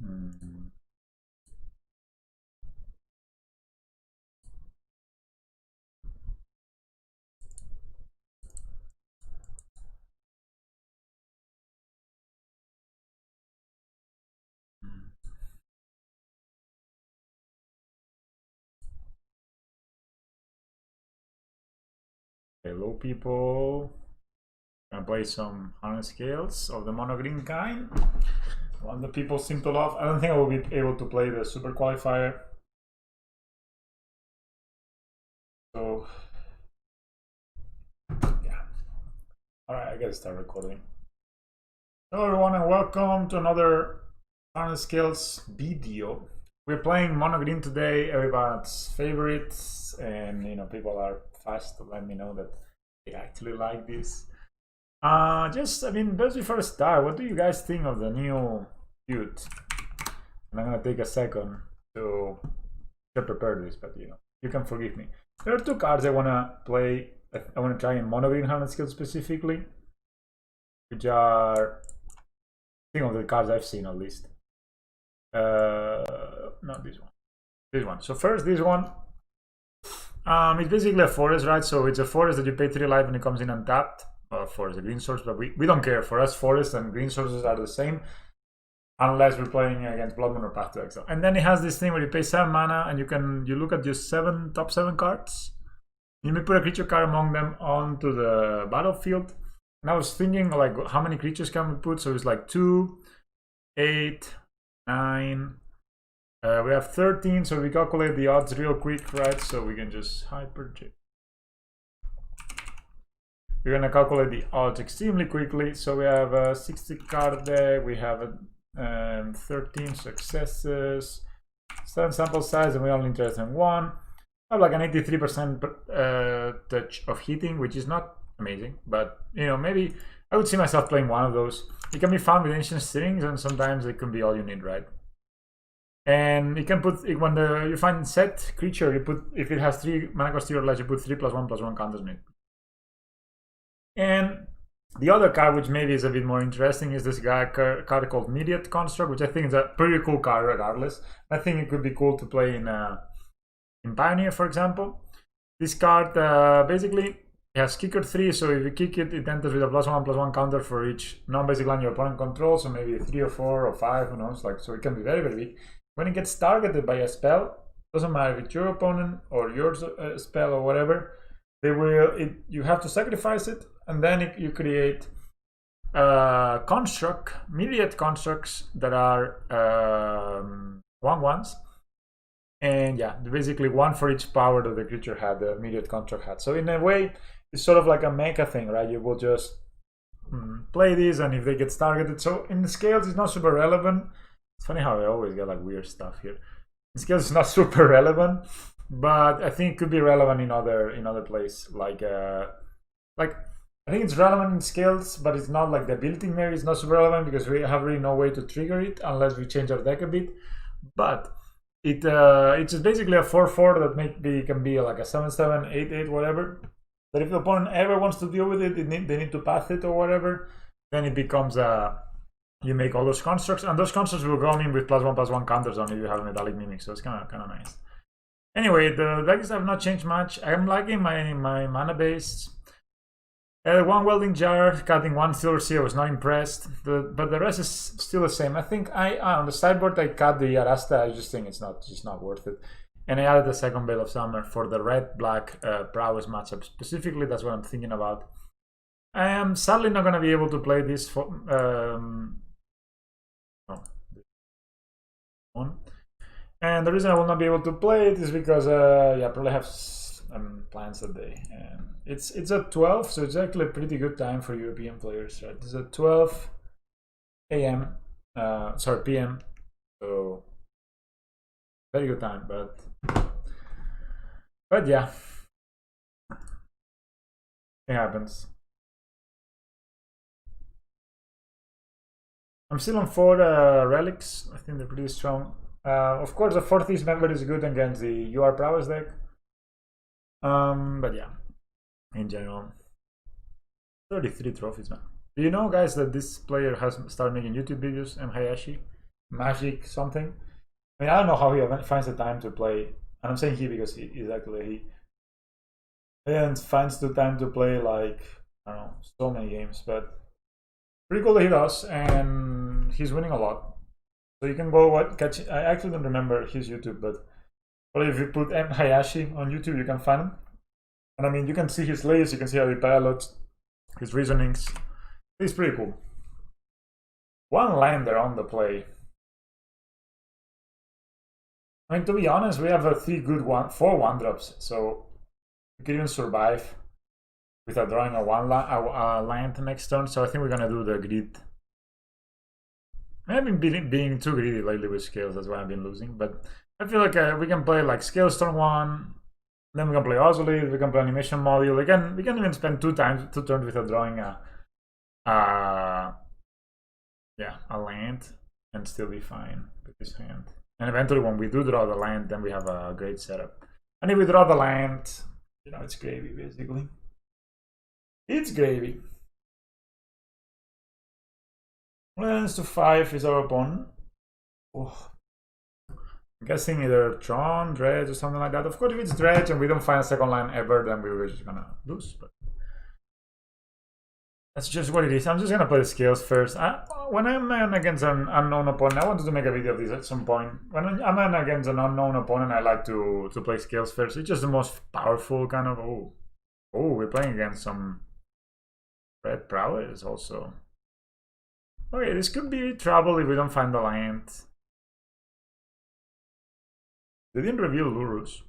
Hmm. Hello, people. Gonna play some 100 scales of the monogreen kind. One that people seem to love. I don't think I will be able to play the super qualifier. So, yeah. Alright, I gotta start recording. Hello, everyone, and welcome to another 100 scales video. We're playing monogreen today, everybody's favorites, and people are fast to let me know that they actually like this. Best before I start, what do you guys think of the new dude? And I'm gonna take a second to prepare this, but you can forgive me. There are two cards I wanna play. I wanna try in monogreen 100 skills specifically, which are, think of the cards I've seen at least. Not this one. This one. So first, this one. It's basically a forest, right? So it's a forest that you pay 3 life and it comes in untapped. Forest, a green source, but we don't care. For us, forest and green sources are the same, unless we're playing against Blood Moon or Path to Exile. And then it has this thing where you pay 7 mana and you look at your top 7 cards. You may put a creature card among them onto the battlefield. And I was thinking, like, how many creatures can we put? So it's like 2, 8, 9. We have 13, so we calculate the odds real quick, right? So we can just hyperject. We're gonna calculate the odds extremely quickly. So we have a 60 card deck. We have 13 successes, 7 sample size, and we're only interested in 1. I have like an 83% touch of hitting, which is not amazing, but maybe I would see myself playing one of those. It can be fun with ancient strings, and sometimes it can be all you need, right? And you can put, when you find set creature, you put, if it has 3 mana cost or less, you put 3+1/+1 counters on it. And the other card, which maybe is a bit more interesting, is this card called Immediate Construct, which I think is a pretty cool card regardless. I think it could be cool to play in Pioneer, for example. This card basically has kicker 3, so if you kick it, it enters with a +1/+1 counter for each non-basic land your opponent controls, so maybe 3 or 4 or 5, who knows, so it can be very, very big. When it gets targeted by a spell, doesn't matter if it's your opponent or your spell or whatever, you have to sacrifice it, and then you create immediate constructs that are 1/1s, and yeah, basically 1 for each power that the creature had, the immediate construct had. So in a way, it's sort of like a mecha thing, right? You will just play this, and if they get targeted, so in the scales it's not super relevant. It's funny how I always get like weird stuff here. In scales it's not super relevant, but I think it could be relevant in other places. Like I think it's relevant in scales, but it's not like the ability Mary is not super relevant because we have really no way to trigger it unless we change our deck a bit. But it's just basically a 4/4 that maybe can be like a 7/7, 8/8, whatever. But if the opponent ever wants to deal with it, they need to path it or whatever, then it becomes you make all those constructs, and those constructs will come in with +1/+1 counters on if you have a Metallic Mimic, so it's kind of nice. Anyway, the decks have not changed much. I'm liking my mana base. 1 Welding Jar, cutting 1 Silver Sea, I was not impressed, but the rest is still the same. I think on the sideboard I cut the Arasta, I just think it's not worth it. And I added the second Veil of Summer for the red-black prowess matchup specifically. That's what I'm thinking about. I am sadly not going to be able to play this for one. And the reason I will not be able to play it is because I probably have plans that day, and it's at 12, so it's actually a pretty good time for European players, right? It's at 12 a.m. Sorry, p.m. So very good time, but yeah, it happens. I'm still on 4 relics. I think they're pretty strong. Of course, the 4th East member is good against the UR prowess deck. But yeah, in general, 33 trophies, man. Do you know, guys, that this player has started making YouTube videos, M. Hayashi? magic something. I mean, I don't know how he finds the time to play. And I'm saying he because he is actually he and finds the time to play like I don't know so many games, but pretty cool that he does, and he's winning a lot. So you can go catch. I actually don't remember his YouTube, but if you put M Hayashi on YouTube, you can find him. And I mean, you can see his layers, you can see how he pilots, his reasonings. It's pretty cool. One lander on the play. I mean, to be honest, we have a 4 1-drops, so we can even survive without drawing a land next turn. So I think we're gonna do the grid. I've been being too greedy lately with scales, that's why I've been losing. But I feel like we can play like scales turn 1, then we can play Ozolith, we can play animation module. We can even spend 2 turns without drawing a land and still be fine with this hand. And eventually when we do draw the land, then we have a great setup. And if we draw the land, you know, it's gravy basically. It's gravy. Lands to 5 is our opponent. Oh. I'm guessing either Tron, Dredge, or something like that. Of course, if it's Dredge and we don't find a second line ever, then we're just gonna lose. But that's just what it is. I'm just gonna play the scales first. When I'm against an unknown opponent, I wanted to make a video of this at some point. When I'm against an unknown opponent, I like to play scales first. It's just the most powerful kind of. Oh, we're playing against some red prowess also. Okay, this could be trouble if we don't find the land. They didn't reveal Lurus.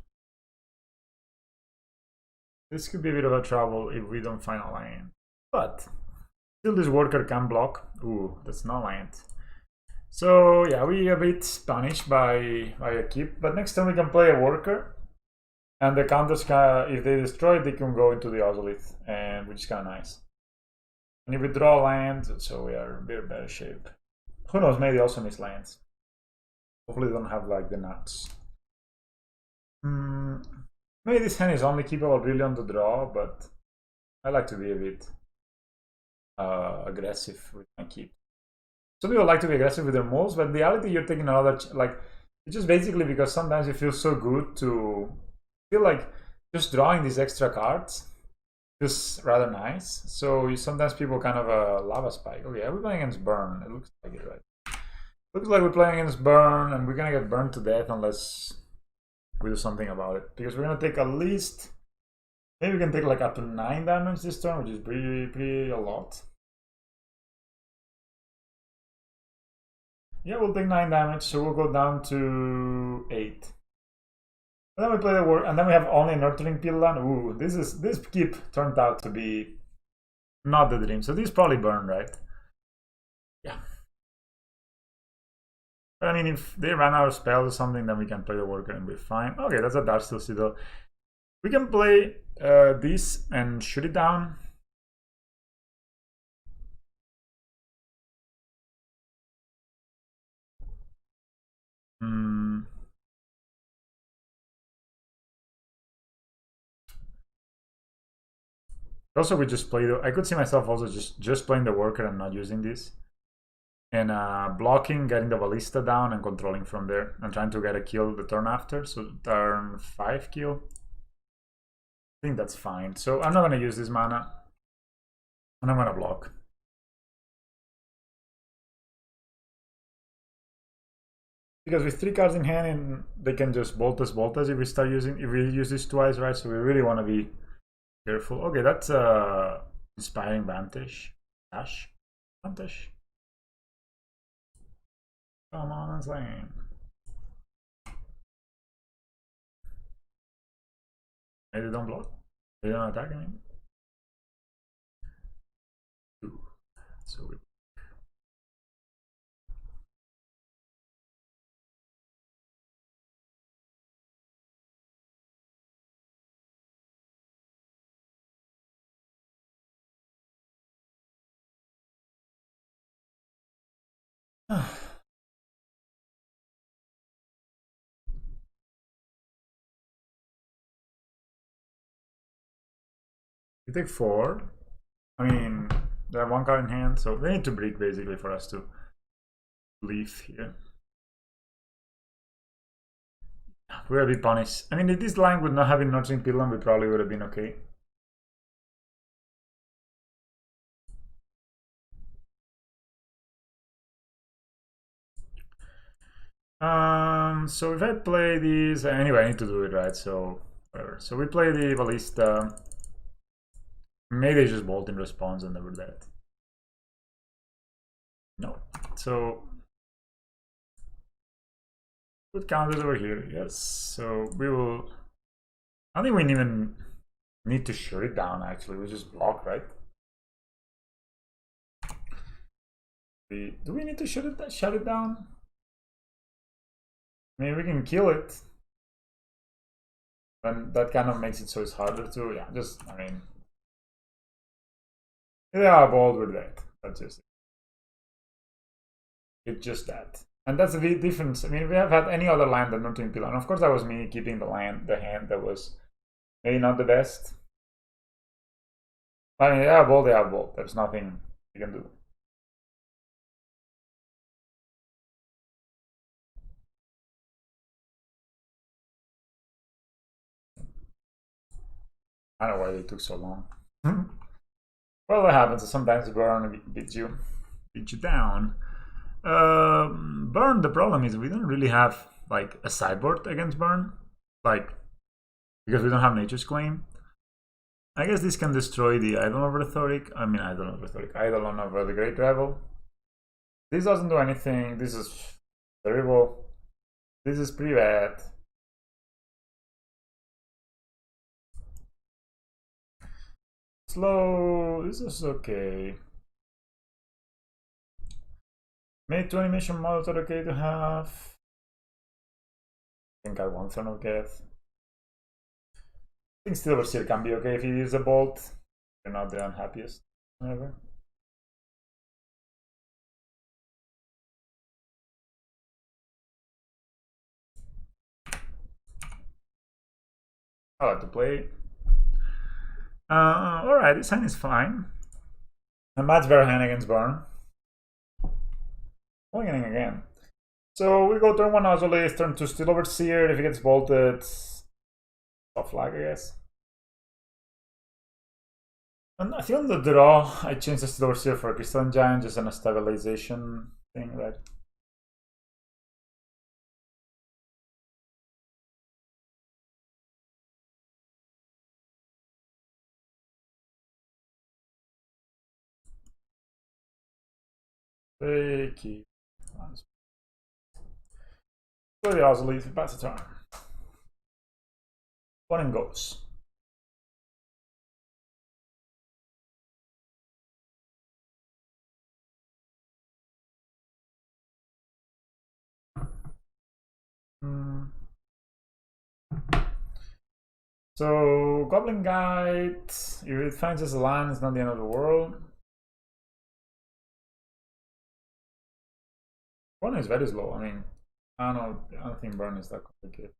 This could be a bit of a trouble if we don't find a land. But still this worker can block. Ooh, that's no land. So yeah, we a bit punished by a keep. But next time we can play a worker. And the counters can, if they destroy it, they can go into the Ozolith, and which is kinda nice. And if we draw land, so we are in a bit better shape. Who knows, maybe also miss lands. Hopefully they don't have like the nuts. Maybe this hand is only keepable really on the draw, but I like to be a bit aggressive with my keep. Some people like to be aggressive with their moves, but in reality you're taking another, like, it's just basically because sometimes you feel so good to feel like just drawing these extra cards feels rather nice. So sometimes people kind of lava spike. Okay, are we playing against Burn? It looks like it, right? Looks like we're playing against Burn, and we're gonna get burned to death unless we do something about it. Because we're gonna take at least, maybe we can take like up to 9 damage this turn, which is pretty a lot. Yeah, we'll take 9 damage, so we'll go down to 8. And then we play the work, and then we have only Nurturing Pillan. Ooh, this keep turned out to be not the dream. So these probably burn, right? Yeah. But I mean, if they run out of spells or something, then we can play the worker and be fine. Okay, that's a Darksteel Citadel. We can play this and shoot it down. Also, we just play I could see myself also just playing the worker and not using this. And blocking, getting the ballista down and controlling from there. And trying to get a kill the turn after. So turn 5 kill. I think that's fine. So I'm not going to use this mana. And I'm going to block. Because with 3 cards in hand, and they can just bolt us if we use this twice, right? So we really want to be careful. Okay, that's Inspiring Vantage. Dash. Vantage. Come on, Slane. Maybe they don't block. They don't attack anymore. So we we take 4. I mean, they have 1 card in hand, so they need to break basically for us to leave here. We're a bit punished. I mean, if this line would not have been nurturing Pillan, we probably would have been okay. So if I play these, anyway, I need to do it right, so whatever. So we play the Ballista. Maybe they just bolt in response and never dead. No. So good counters over here, yes. So we will. I think we even need to shut it down actually. We just block, right? Do we need to shut it down? I mean, we can kill it. And that kind of makes it so it's harder to, yeah, just, I mean, they are bold with that. That's just it. It's just that. And that's the difference. I mean, if we have had any other line than Nurturing Pillar, and of course that was me keeping the hand that was maybe not the best. I mean, they are bold, There's nothing you can do. I don't know why they took so long. Well, that happens. Sometimes burn beats you down. Burn, the problem is we don't really have like a sideboard against burn, like because we don't have Nature's Claim. I guess this can destroy the Eidolon of Rhetoric. I mean, Eidolon of Rhetoric, Eidolon of the Great Revel. This doesn't do anything. This is terrible. This is pretty bad. Slow. This is okay. Made 2 animation models are okay to have. I think I want Throne of Death. I think still Overseer can be okay if he uses a bolt. They're not the unhappiest ever. I like to play. Alright, this hand is fine. A much better hand against Burn. Winning again. So we go turn 1 Ozolith, turn 2 Still Overseer. If he gets bolted, tough flag, I guess. And I think on the draw, I changed the Still Overseer for a Crystalline Giant, just on a stabilization thing, right? Keep. Play the Ozolith, pass the turn. One and goes. So Goblin Guide, if it finds us a land, it's not the end of the world. One is very slow. I mean, I don't think burn is that complicated.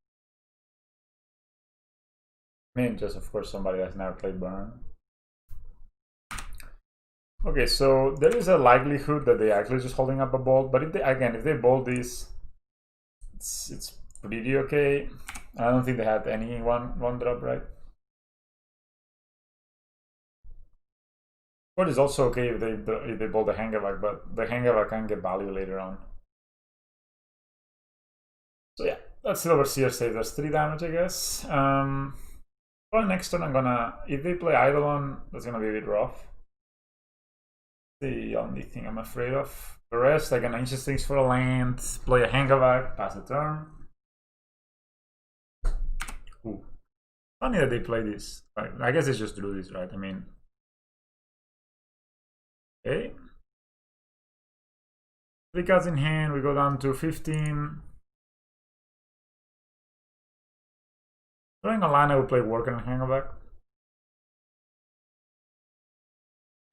I mean, just of course somebody has never played burn. Okay, so there is a likelihood that they actually just holding up a bolt, but if they bolt this, it's pretty okay. I don't think they had any one drop, right? But it's also okay if they bolt the Hangavak, but the Hangavak can get value later on. So yeah, that Silver Seer saves us 3 damage, I guess. Well, next turn I'm gonna, if they play Eidolon, that's gonna be a bit rough. The only thing I'm afraid of. The rest, I can Ancient Things for a land, play a Hangavak, pass the turn. Ooh. Funny that they play this. Right. I guess they just drew this, right? I mean, okay. 3 cards in hand, we go down to 15. Throwing a line, I would play Worker and Hangavak.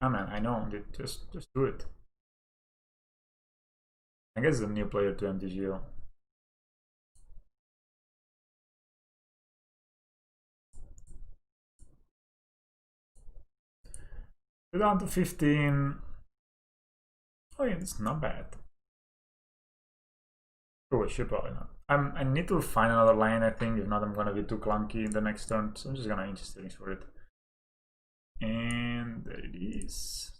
Oh man, I know, just do it. I guess it's a new player to MTG. We're down to 15. Oh yeah, it's not bad. Oh, we should probably not. I need to find another line, I think. If not, I'm gonna be too clunky in the next turn. So I'm just gonna inch things for it. And there it is.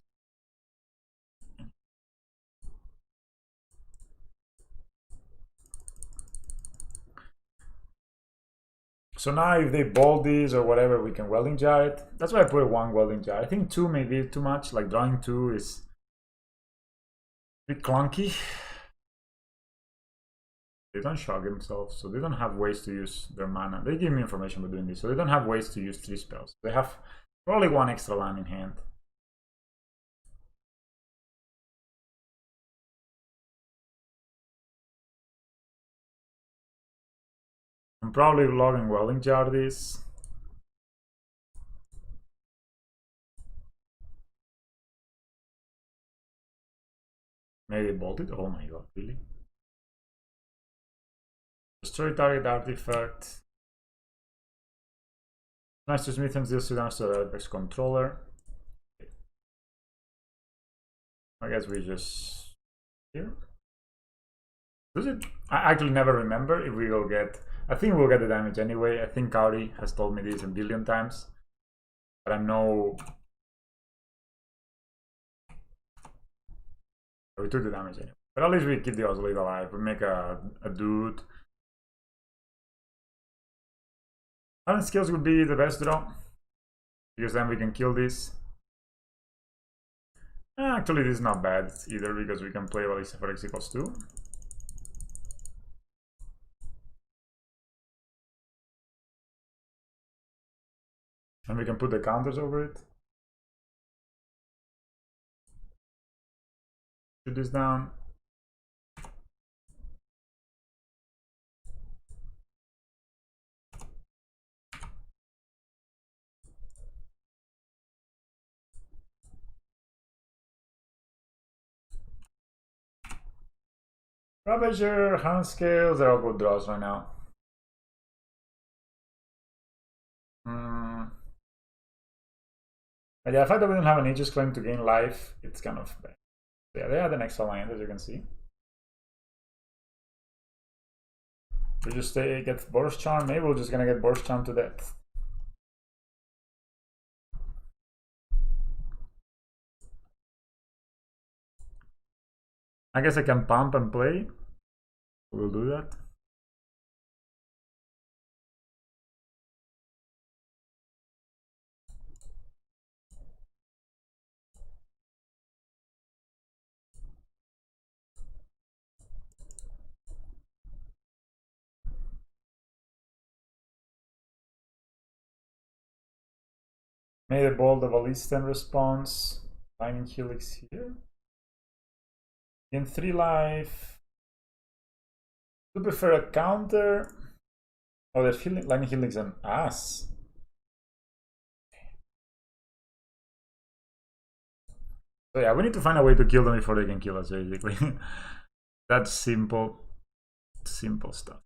So now if they bold this or whatever, we can welding jar it. That's why I put one welding jar. I think 2 may be too much. Like drawing 2 is a bit clunky. They don't shock themselves, so they don't have ways to use their mana. They give me information by doing this, so they don't have ways to use 3 spells. They have probably 1 extra land in hand. I'm probably logging welding jar this. Maybe bolted. Oh my god, really? Destroy target artifact. Nice to Smith and deals 2 damage to the Apex controller. I guess we just here. Does it? I actually never remember if we will get. I think we'll get the damage anyway. I think Kauri has told me this a billion times, but I know we took the damage anyway. But at least we keep the Oscillate alive. We make a dude. Balance skills would be the best draw, because then we can kill this. Actually, this is not bad either, because we can play Valisa for X equals 2. And we can put the counters over it. Shoot this down. Ravager, Hand Scales, they're all good draws right now. But yeah, the fact that we don't have an Aegis Claim to gain life, it's kind of bad. Yeah, they had an extra land, as you can see. We just get Boros Charm. Maybe we're just gonna get Boros Charm to death. I guess I can pump and play. We'll do that. Made a bold of a Listen response. Lightning Helix here. In 3 life. Do you prefer a counter? Oh, there's Lightning Helix and ass. So yeah, we need to find a way to kill them before they can kill us, basically. That's simple. Simple stuff.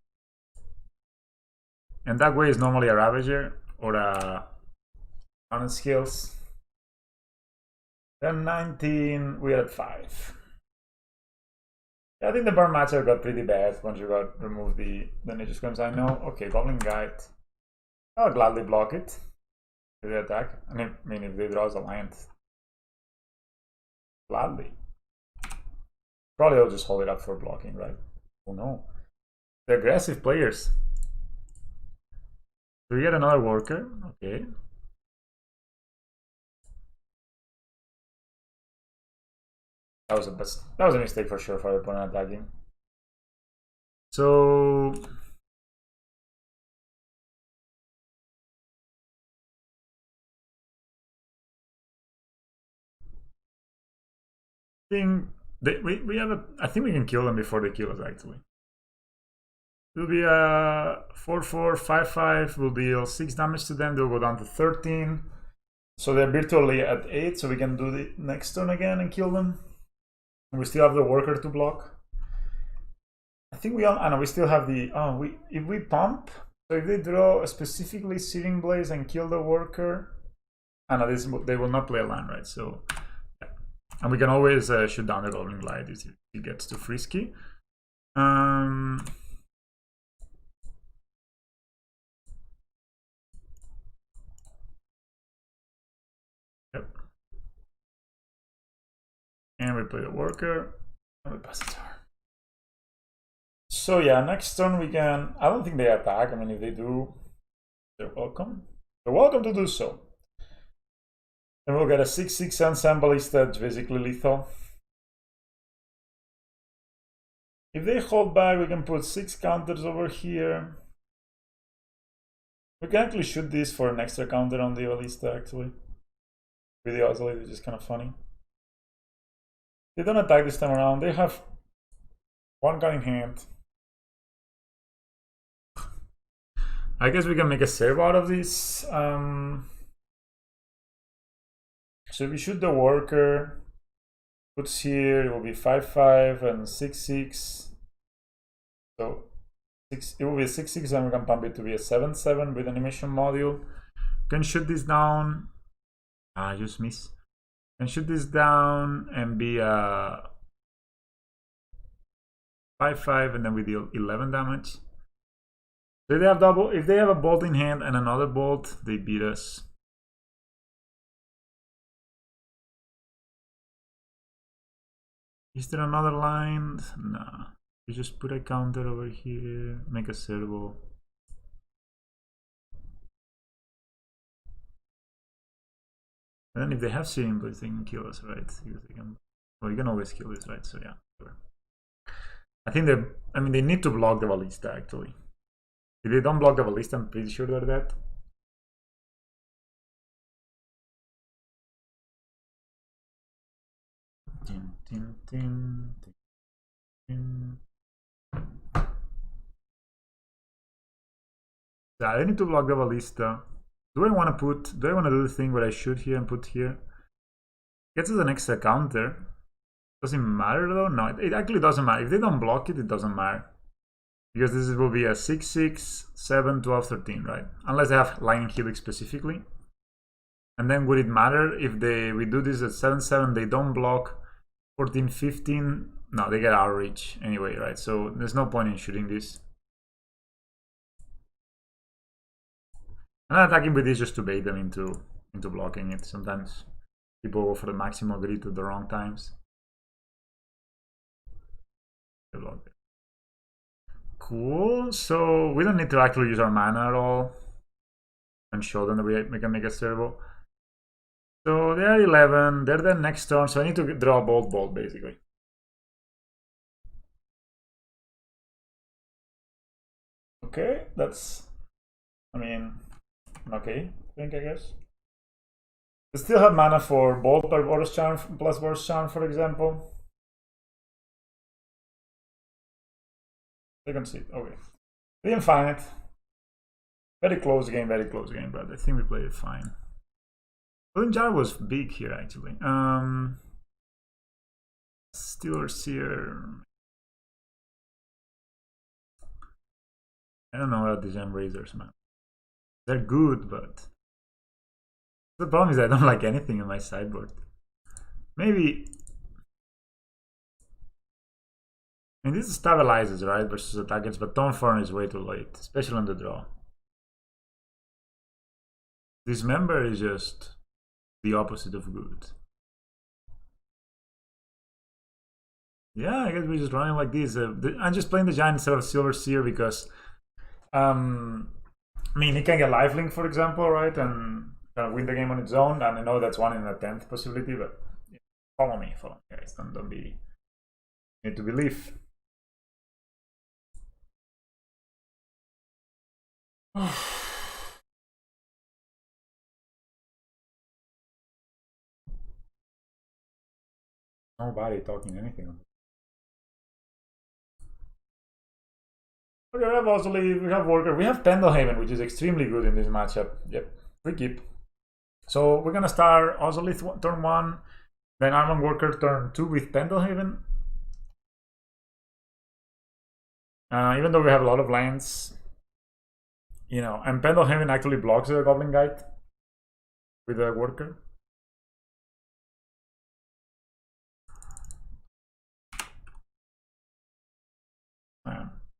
And that way is normally a Ravager or a Balance Skills. Then 19, we're at 5. Yeah, I think the burn matchup got pretty bad once you got removed the Nature Screams. I know. Okay, Goblin Guide. I'll gladly block it. If they attack. I mean, if they draw as Alliance. Gladly. Probably I'll just hold it up for blocking, right? Oh no. The aggressive players. Do we get another worker? Okay. That was a mistake for sure for the opponent attacking. So we have a. I think we can kill them before they kill us. Actually, it will be a 4/4, 5/5. We'll deal 6 damage to them. They'll go down to 13. So they're virtually at 8. So we can do the next turn again and kill them. And we still have the worker to block. I think we all. I know we still have the. Oh, if we pump. So if they draw a specifically Searing Blaze and kill the worker, I know they will not play a land, right? So. And we can always shoot down the Goblin Glide if it gets too frisky. Yep. And we play the worker, and we pass the turn. So yeah, next turn we can. I don't think they attack. I mean, if they do, they're welcome. They're welcome to do so. And we'll get a 6/6 ensemble instead, basically lethal. If they hold back, we can put 6 counters over here. We can actually shoot this for an extra counter on the ballista, actually. With the oscillate, which is kind of funny. They don't attack this time around. They have 1 card in hand. I guess we can make a serve out of this. So if we shoot the worker, puts here, it will be 5/5 and 6/6. So it will be a 6/6 and we can pump it to be a 7/7 with animation module. Can shoot this down. I just miss. Can shoot this down and be a 5/5 and then we deal 11 damage. So if they have double, if they have a bolt in hand and another bolt, they beat us. Is there another line? No. You just put a counter over here, make a servo. And then if they have searing blades, they can kill us, right? Because they can, well, you can always kill this, right? So yeah, sure. I think they're, I mean, they need to block the ballista, actually. If they don't block the ballista, I'm pretty sure they're dead. Tin, tin, tin, tin, tin. Yeah, I need to block the ballista. Do I want to do the thing where I shoot here and put here? Gets us an extra counter. Does it matter though? No, it actually doesn't matter. If they don't block it, it doesn't matter. Because this will be a 6/6, 7, 12, 13, right? Unless they have lightning helix specifically. And then would it matter if we do this at 7/7, they don't block 14, 15? No, they get out of reach anyway, right? So there's no point in shooting this. And attacking with this just to bait them into blocking it. Sometimes people go for the maximum grid at the wrong times. They block it. Cool. So we don't need to actually use our mana at all and show them that we can make a servo. So they are 11. They're the next turn. So I need to draw a bolt basically. Okay, that's, I mean, okay, I guess. They still have mana for bolt by Boros Charm plus Boros Charm, for example. Second seed, okay. The Infinite. Very close game, but I think we played it fine. Golden Jar was big here, actually. Steelers here. I don't know about the Gem Razors, man. They're good, but the problem is I don't like anything in my sideboard. Maybe, I mean, this stabilizes, right, versus attackers, but Thornthorn is way too late, especially on the draw. Dismember is just the opposite of good. Yeah, I guess we're just running like this. I'm just playing the Giant instead of Silver Seer because I mean, he can get lifelink, for example, right, and win the game on its own. And I know that's 1 in a 10th possibility, but follow me, guys. Don't be. You need to believe. Nobody talking anything. Okay, we have Ozzy, we have Worker, we have Pendelhaven, which is extremely good in this matchup. Yep, we keep. So we're gonna start Ozzy turn 1, then Armand Worker turn 2 with Pendelhaven. Even though we have a lot of lands, you know, and Pendelhaven actually blocks the Goblin Guide with the Worker.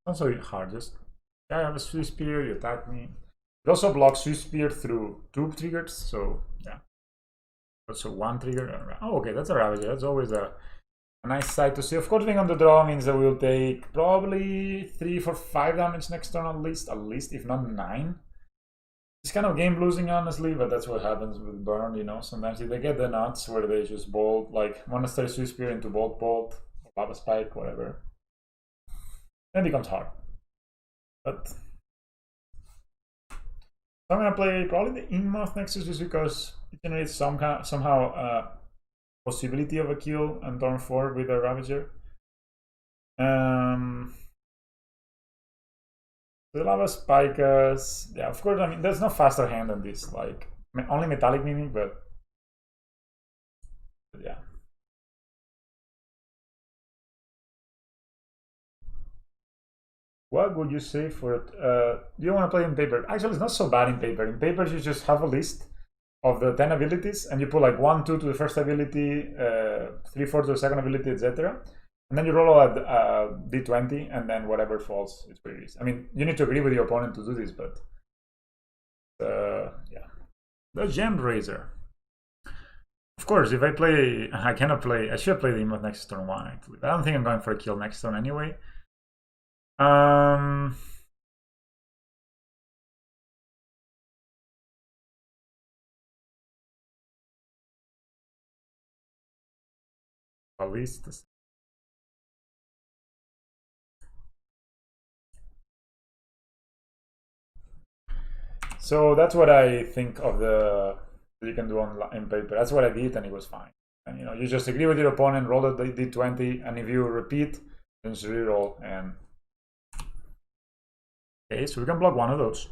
Not so hard, just I have a Swiss Spear, you attack me. It also blocks Swiss Spear through tube triggers, so yeah. So one trigger. Oh, okay, that's a Ravager. That's always a nice sight to see. Of course, being on the draw means that we'll take probably 3, 4, 5 damage next turn at least, if not 9. It's kind of game losing, honestly, but that's what happens with burn, you know. Sometimes if they get the nuts where they just bolt, like Monastery Swiss Spear into bolt, or Lava Spike, whatever, then it becomes hard. But I'm gonna play probably the Inmoth Nexus just because it generates somehow possibility of a kill on turn 4 with a Ravager. The Lava Spikers, yeah, of course. I mean, there's no faster hand than this. Like only Metallic Mimic, but yeah. What would you say for it? Do you want to play in paper? Actually, it's not so bad in paper. In paper, you just have a list of the 10 abilities, and you put like 1, 2 to the first ability, 3, 4 to the second ability, etc. And then you roll a d20, and then whatever falls, it's pretty easy. I mean, you need to agree with your opponent to do this, but yeah. The Gem Razor. Of course, if I play, I cannot play. I should play the Emote next turn 1. Actually, but I don't think I'm going for a kill next turn anyway. At least. So that's what I think of the you can do on in paper. That's what I did, and it was fine. And you know, you just agree with your opponent, roll the d20, and if you repeat, then just reroll. And okay, so we can block one of those.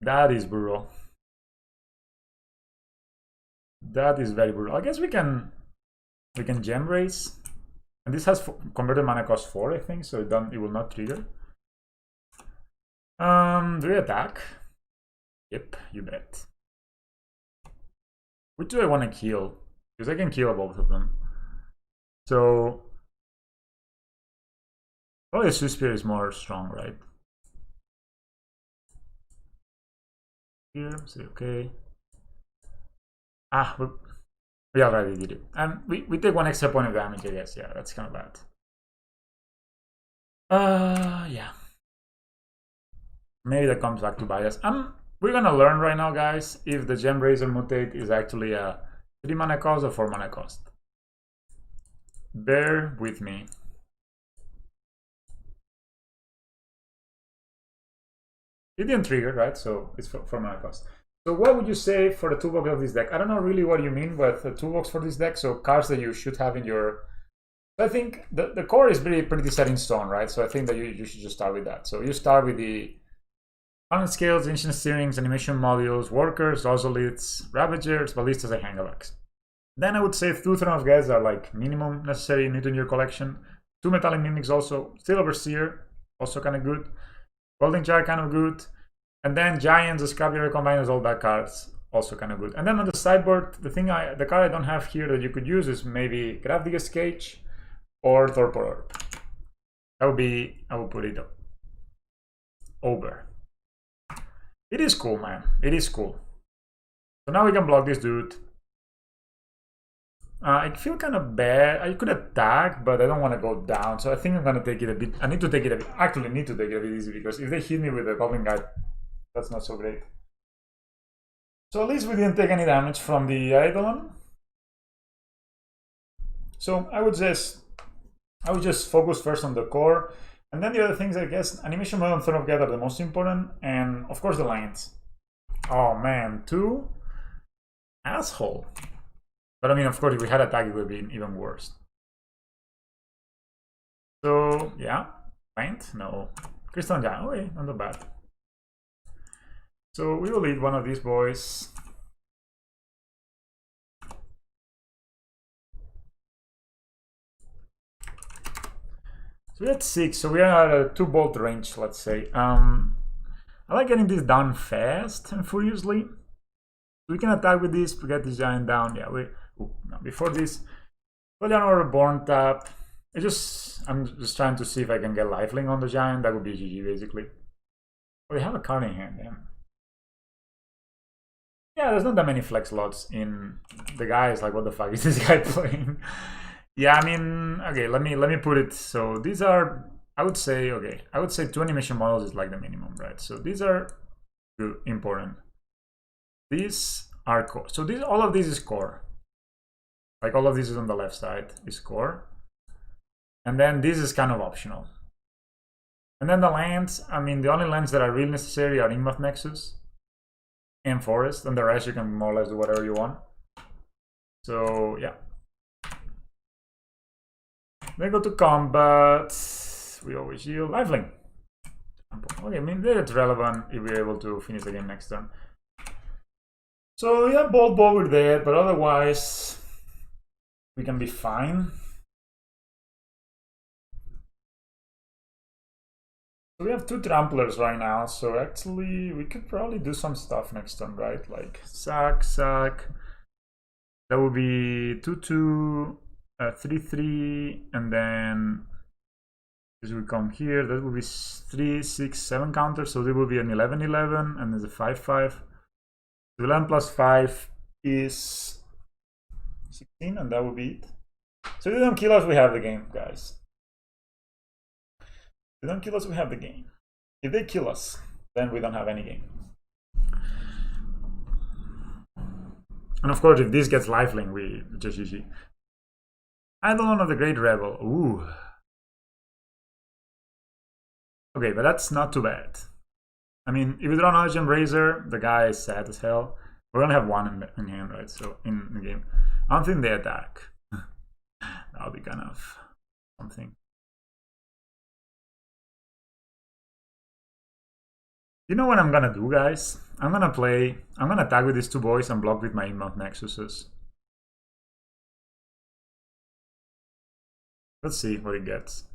That is brutal. That is very brutal. I guess we can gem raise, and this has converted mana cost 4, I think, so it will not trigger. Do we attack? Yep, you bet. Which do I want to kill? Because I can kill both of them. So probably Swiss Spear is more strong, right? Here, say okay. Ah, we already did it. And we take 1 extra point of damage, I guess. Yeah, that's kind of bad. Yeah. Maybe that comes back to bite us. We're gonna learn right now, guys, if the Gem Razor Mutate is actually a 3 mana cost or 4 mana cost. Bear with me. It didn't trigger, right? So it's 4 mana cost. So what would you say for the toolbox of this deck? I don't know really what you mean with the toolbox for this deck. So cards that you should have in your... I think the core is pretty set in stone, right? So I think that you should just start with that. So you start with the Balance Scales, Ancient Steerings, Animation Modules, Workers, Ozoliths, Ravagers, Ballistas, and Hangalax. Then I would say 2 Throne of Gods are like minimum necessary need in your collection. 2 Metallic Mimics also. Still Overseer, also kind of good. Golden Jar, kind of good. And then Giants, the Scrapyard Combiners, all that cards, also kind of good. And then on the sideboard, the card I don't have here that you could use is maybe Grafdigger's Cage or Torpor Orb. That would be, I would put it over. It is cool, man. It is cool. So now we can block this dude. I feel kind of bad. I could attack, but I don't want to go down. So I think I'm going to take it a bit. I need to take it a bit. Actually, need to take it a bit easy because if they hit me with a Goblin Guide, that's not so great. So at least we didn't take any damage from the Eidolon. So I would just focus first on the core. And then the other things, I guess, Animation Mode and Throne of God are the most important. And of course the lands. Oh man, 2? Asshole. But I mean, of course, if we had attack, it would be even worse. So, yeah. Land? No. Crystal Giant. Okay, not bad. So we will eat one of these boys. So we had 6, so we are at a 2 bolt range, let's say. I like getting this down fast and furiously. We can attack with this to get this giant down. Yeah, no, before this, Valiant Reborn tap. I'm just trying to see if I can get lifelink on the giant. That would be GG basically. We have a card in hand, yeah. Yeah, there's not that many flex slots in the guy is like, what the fuck is this guy playing? Yeah, I mean, okay, let me put it. So these are, I would say, okay, I would say 2 animation models is like the minimum, right? So these are good, important. These are core. So these, all of this is core. Like all of this is on the left side is core. And then this is kind of optional. And then the lands, I mean, the only lands that are really necessary are Inmoth Nexus and Forest, and the rest you can more or less do whatever you want. So yeah. Then go to combat. We always yield lifelink. Okay, I mean that's relevant if we're able to finish the game next turn. So yeah, bold with that, but otherwise we can be fine. So we have 2 tramplers right now, so actually we could probably do some stuff next turn, right? Like sack. That would be 2/2, 3/3, and then this will come here. That will be 3, 6, 7 counters. So there will be an 11/11, and there's a 5/5. So 11 plus 5 is 16, and that will be it. So if they don't kill us, we have the game, guys. If they don't kill us, we have the game. If they kill us, then we don't have any game. And of course, if this gets lifelink, we just GG. Eidolon of the Great Rebel. Ooh. Okay, but that's not too bad. I mean, if we draw Knowledge Embracer, the guy is sad as hell. We only have 1 in hand, right? So in the game, I don't think they attack. That'll be kind of something. You know what I'm gonna do, guys? I'm gonna attack with these 2 boys and block with my Inmoth Nexuses. Let's see what it gets.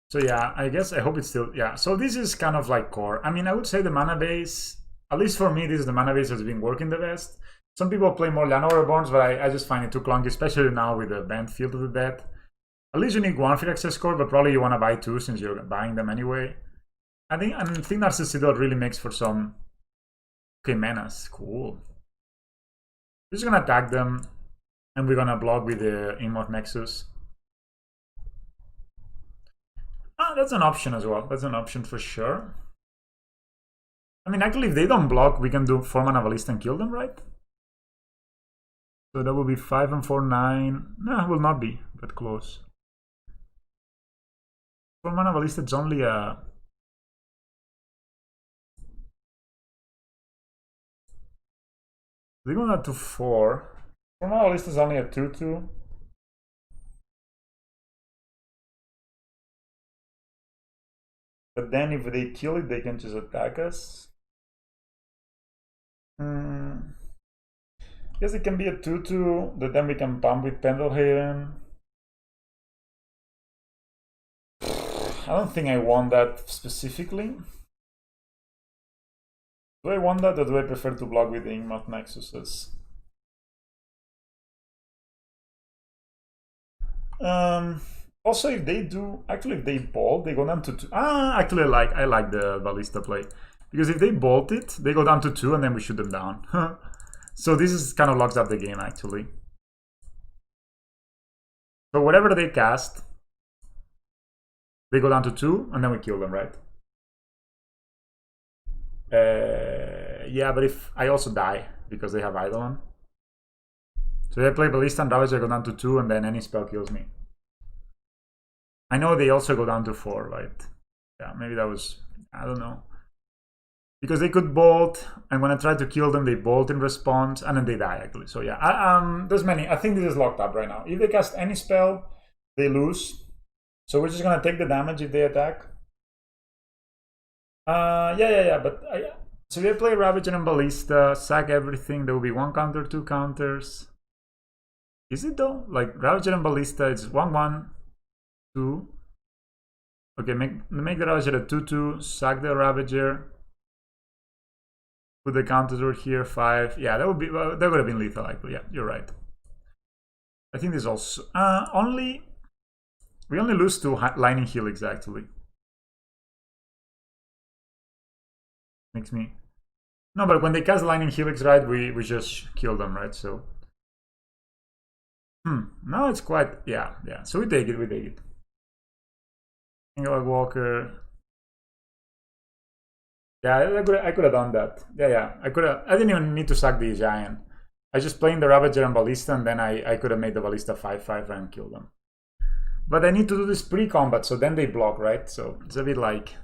So yeah, I guess I hope it's still, yeah. So this is kind of like core. I mean, I would say the mana base, at least for me, this is the mana base that's been working the best. Some people play more Llanowar Reborns, but I just find it too clunky, especially now with the banned Field of the Dead. At least you need 1 free access core, but probably you want to buy 2 since you're buying them anyway. I think Narcissidor really makes for some... Okay, Menace, cool. We're just gonna attack them, and we're gonna block with the Inmoth Nexus. Ah, that's an option as well. That's an option for sure. I mean, actually, if they don't block, we can do 4 mana Ballista and kill them, right? So that will be 5 and 4, 9. No, it will not be, but close. 4 mana Ballista, it's only a... They go down to 4. 4 mana Ballista is only a 2/2. But then if they kill it, they can just attack us. Guess it can be a 2/2 that then we can pump with Pendelhaven. I don't think I want that specifically. Do I want that, or do I prefer to block with the Inmoth Nexuses? Also, if they do, actually, if they bolt, they go down to 2. Actually, I like the Ballista play, because if they bolt it, they go down to 2, and then we shoot them down. So this is kind of locks up the game, actually. So whatever they cast, they go down to 2, and then we kill them, right? Yeah, but if I also die because they have Eidolon. So if I play Ballista and Ravager, go down to 2, and then any spell kills me. I know they also go down to 4, right? Yeah, maybe that was, I don't know. Because they could bolt, and when I try to kill them, they bolt in response, and then they die, actually. So yeah, there's many. I think this is locked up right now. If they cast any spell, they lose. So we're just gonna take the damage if they attack. Yeah. But so they play Ravager and Ballista, sack everything. There will be 1 counter, 2 counters. Is it though? Like Ravager and Ballista, it's 1/1, 2. Okay, make the Ravager a 2/2. Sack the Ravager. Put the counters over here, 5. Yeah, that would be, well, that would have been lethal, actually. Yeah, you're right. I think this also we only lose to Lightning Helix, actually. Makes me... No, but when they cast Lightning Helix, right, we just kill them, right? So... No, it's quite... Yeah. So we take it. Angela Walker... Yeah, I could have done that. Yeah. I didn't even need to sack the Giant. I just playing the Ravager and Ballista, and then I could have made the Ballista 5/5 and killed them. But I need to do this pre-combat, so then they block, right? So it's a bit like...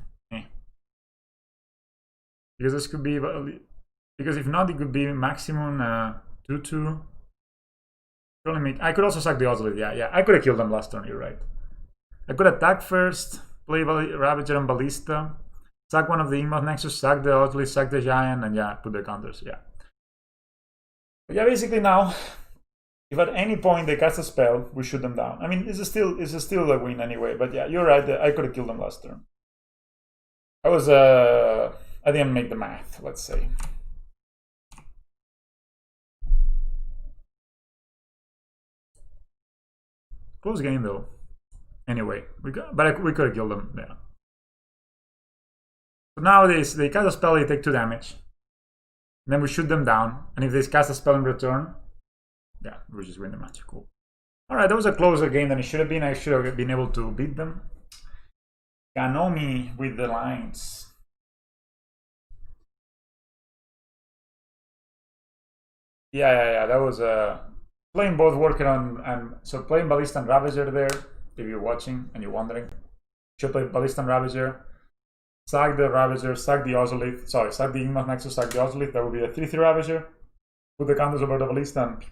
Because this could be... Because if not, it could be maximum 2/2. I could also sack the Ozolith, yeah. I could have killed them last turn, you're right. I could attack first, play Ravager and Ballista, sack one of the Inkmoth Nexus, sack the Ozolith, sack the Giant, and yeah, put the counters, yeah. But yeah, basically now, if at any point they cast a spell, we shoot them down. I mean, it's still a win anyway, but yeah, you're right, I could have killed them last turn. I didn't make the math, let's say. Close game though. Anyway, we could have killed them. Yeah. So nowadays they cast a spell, they take 2 damage. And then we shoot them down, and if they cast a spell in return, yeah, we just win the match. Cool. All right, that was a closer game than it should have been. I should have been able to beat them. Kanomi with the lines. Yeah. That was playing both working on so playing Ballista and Ravager there. If you're watching and you're wondering, should play Ballista and Ravager. Sack the Ravager, sack the Ozolith. Sorry, sack the Inkmoth Nexus, sack the Ozolith. That would be a 3/3 Ravager. Put the counters over the Ballista and...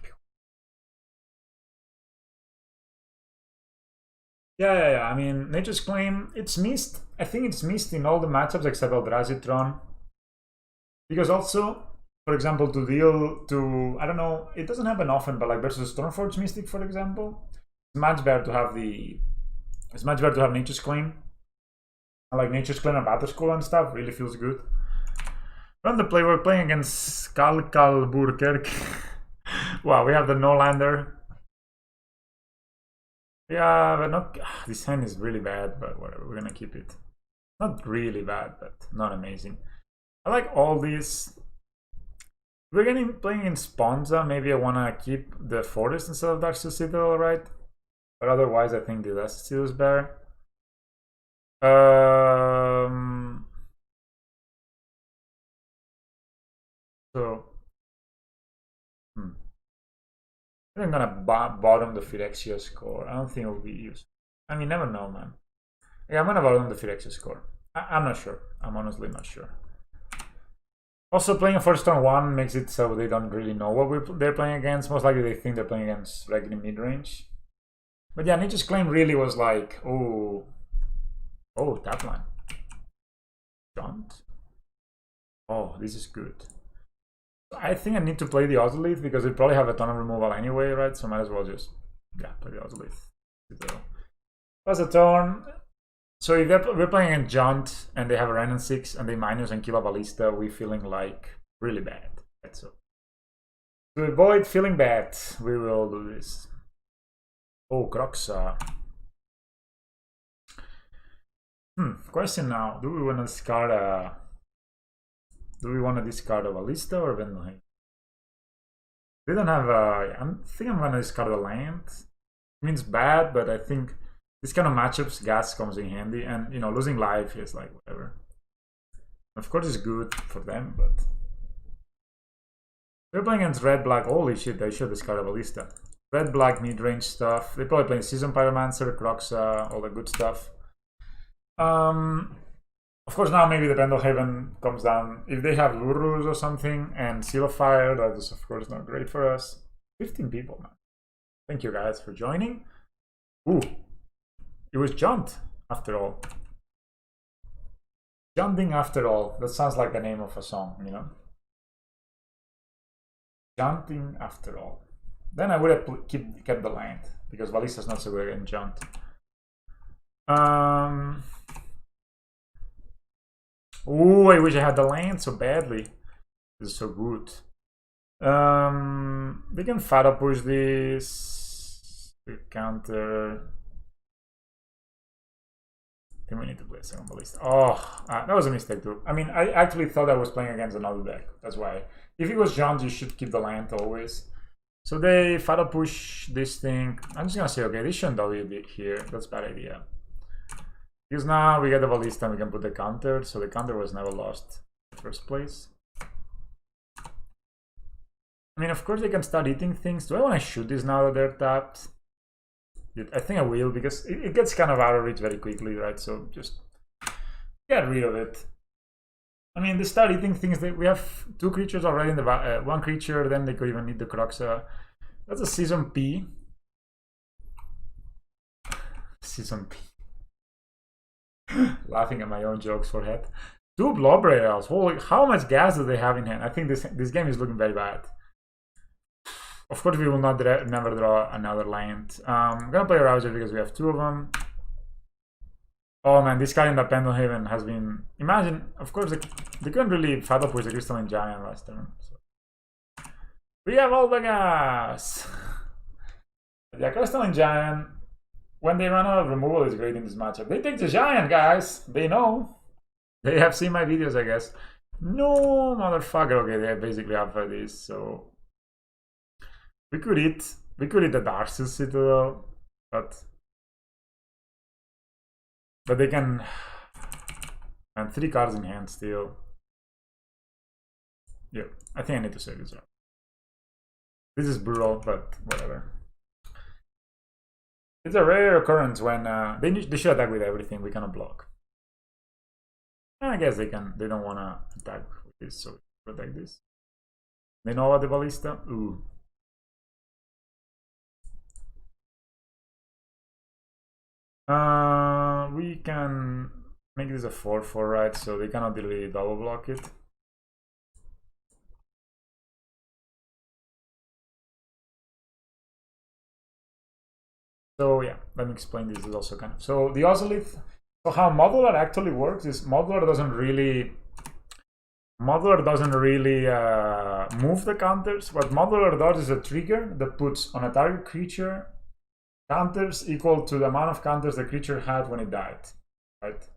Yeah. I mean, Nature's Claim, it's missed. I think it's missed in all the matchups except Eldrazi-Tron. Because also, for example, to deal to... I don't know, it doesn't happen often, but like versus Stormforge Mystic, for example, it's much better to have the... It's much better to have Nature's Claim. I like Nature's Claim and Battle School and stuff, really feels good. Run the play, we're playing against Skalkalburkerk. Wow, we have the no-lander. Yeah, but not... This hand is really bad, but whatever, we're gonna keep it. Not really bad, but not amazing. I like all these. We're gonna be playing in Sponza, maybe I wanna keep the Forest instead of Darksteel Citadel, right? But otherwise I think the Last Steel is better. So I'm gonna bottom the Phyrexia score. I don't think it will be useful. I mean, never know, man. Yeah, I'm gonna bottom the Phyrexia score. I'm not sure. I'm honestly not sure. Also, playing a first turn 1 makes it so they don't really know what they're playing against. Most likely they think they're playing against regular mid-range. But yeah, Nature's Claim really was like, oh, tap line. Jaunt. Oh, this is good. I think I need to play the Ozolith because they probably have a ton of removal anyway, right? So might as well just, yeah, play the Ozolith. Pass a turn. So if we're playing against Jaunt and they have a random 6 and they minus and kill a Ballista, we're feeling like really bad. That's so. To avoid feeling bad, we will do this. Oh, Croxa. Question now. Do we want to discard a... Do we want to discard a Ballista or Vendelheim? They don't have a... I think I'm going to discard a land. It means bad, but I think this kind of matchups, gas comes in handy. And, you know, losing life is like whatever. Of course, it's good for them, but... They're playing against red-black. Holy shit, they should discard a Ballista. Red-black mid-range stuff. They're probably playing Season Pyromancer, Croxa, all the good stuff. Of course, now maybe the Pendelhaven comes down. If they have Lurus or something and Seal of Fire, that is of course not great for us. 15 people, man. Thank you guys for joining. Ooh, it was Jaunt after all. Jaunting after all. That sounds like the name of a song, you know? Jaunting after all. Then I would have kept the land because Ballista's not so good in Jaunt. Oh, I wish I had the land so badly. This is so good. They can Fata push this. The counter. think we need to play a second ballista. Oh, that was a mistake too. I mean, I actually thought I was playing against another deck. That's why. If it was John's, you should keep the land always. So they fatal push this thing. I'm just gonna say, okay, this shouldn't W here. That's a bad idea. Because now we get the ballista and we can put the counter. So the counter was never lost in the first place. I mean, of course they can start eating things. Do I want to shoot this now that they're tapped? I think I will, because it gets kind of out of reach very quickly, right? So just get rid of it. I mean, they start eating things. We have 2 creatures already in the one creature. Then they could even need the Croxa. That's a Season P. Season P. Laughing at my own jokes for that. 2 Blob Rails. Holy, how much gas do they have in hand? I think this game is looking very bad. Of course, we will not never draw another land. I'm gonna play a Ravager because we have 2 of them. Oh man, this guy in the Pendlehaven has been. Imagine, of course, they couldn't really fatal push the Crystalline Giant last turn. So. We have all the gas! The Crystalline Giant, when they run out of removal, is great in this matchup. They take the Giant, guys! They know. They have seen my videos, I guess. No, motherfucker. Okay, they basically have this, so. We could eat the Darcy Citadel, but they can, and 3 cards in hand still. Yeah, I think I need to save this up. This is brutal, but whatever. It's a rare occurrence when they should attack with everything. We cannot block. And I guess they can. They don't want to attack with this, so protect this. They know about the ballista. Ooh. We can make this a 4/4, right? So they cannot really double block it. So yeah, let me explain this. Is also kind of so the Ozolith. So how modular actually works is modular doesn't really move the counters. What modular does is a trigger that puts on a target creature counters equal to the amount of counters the creature had when it died, right?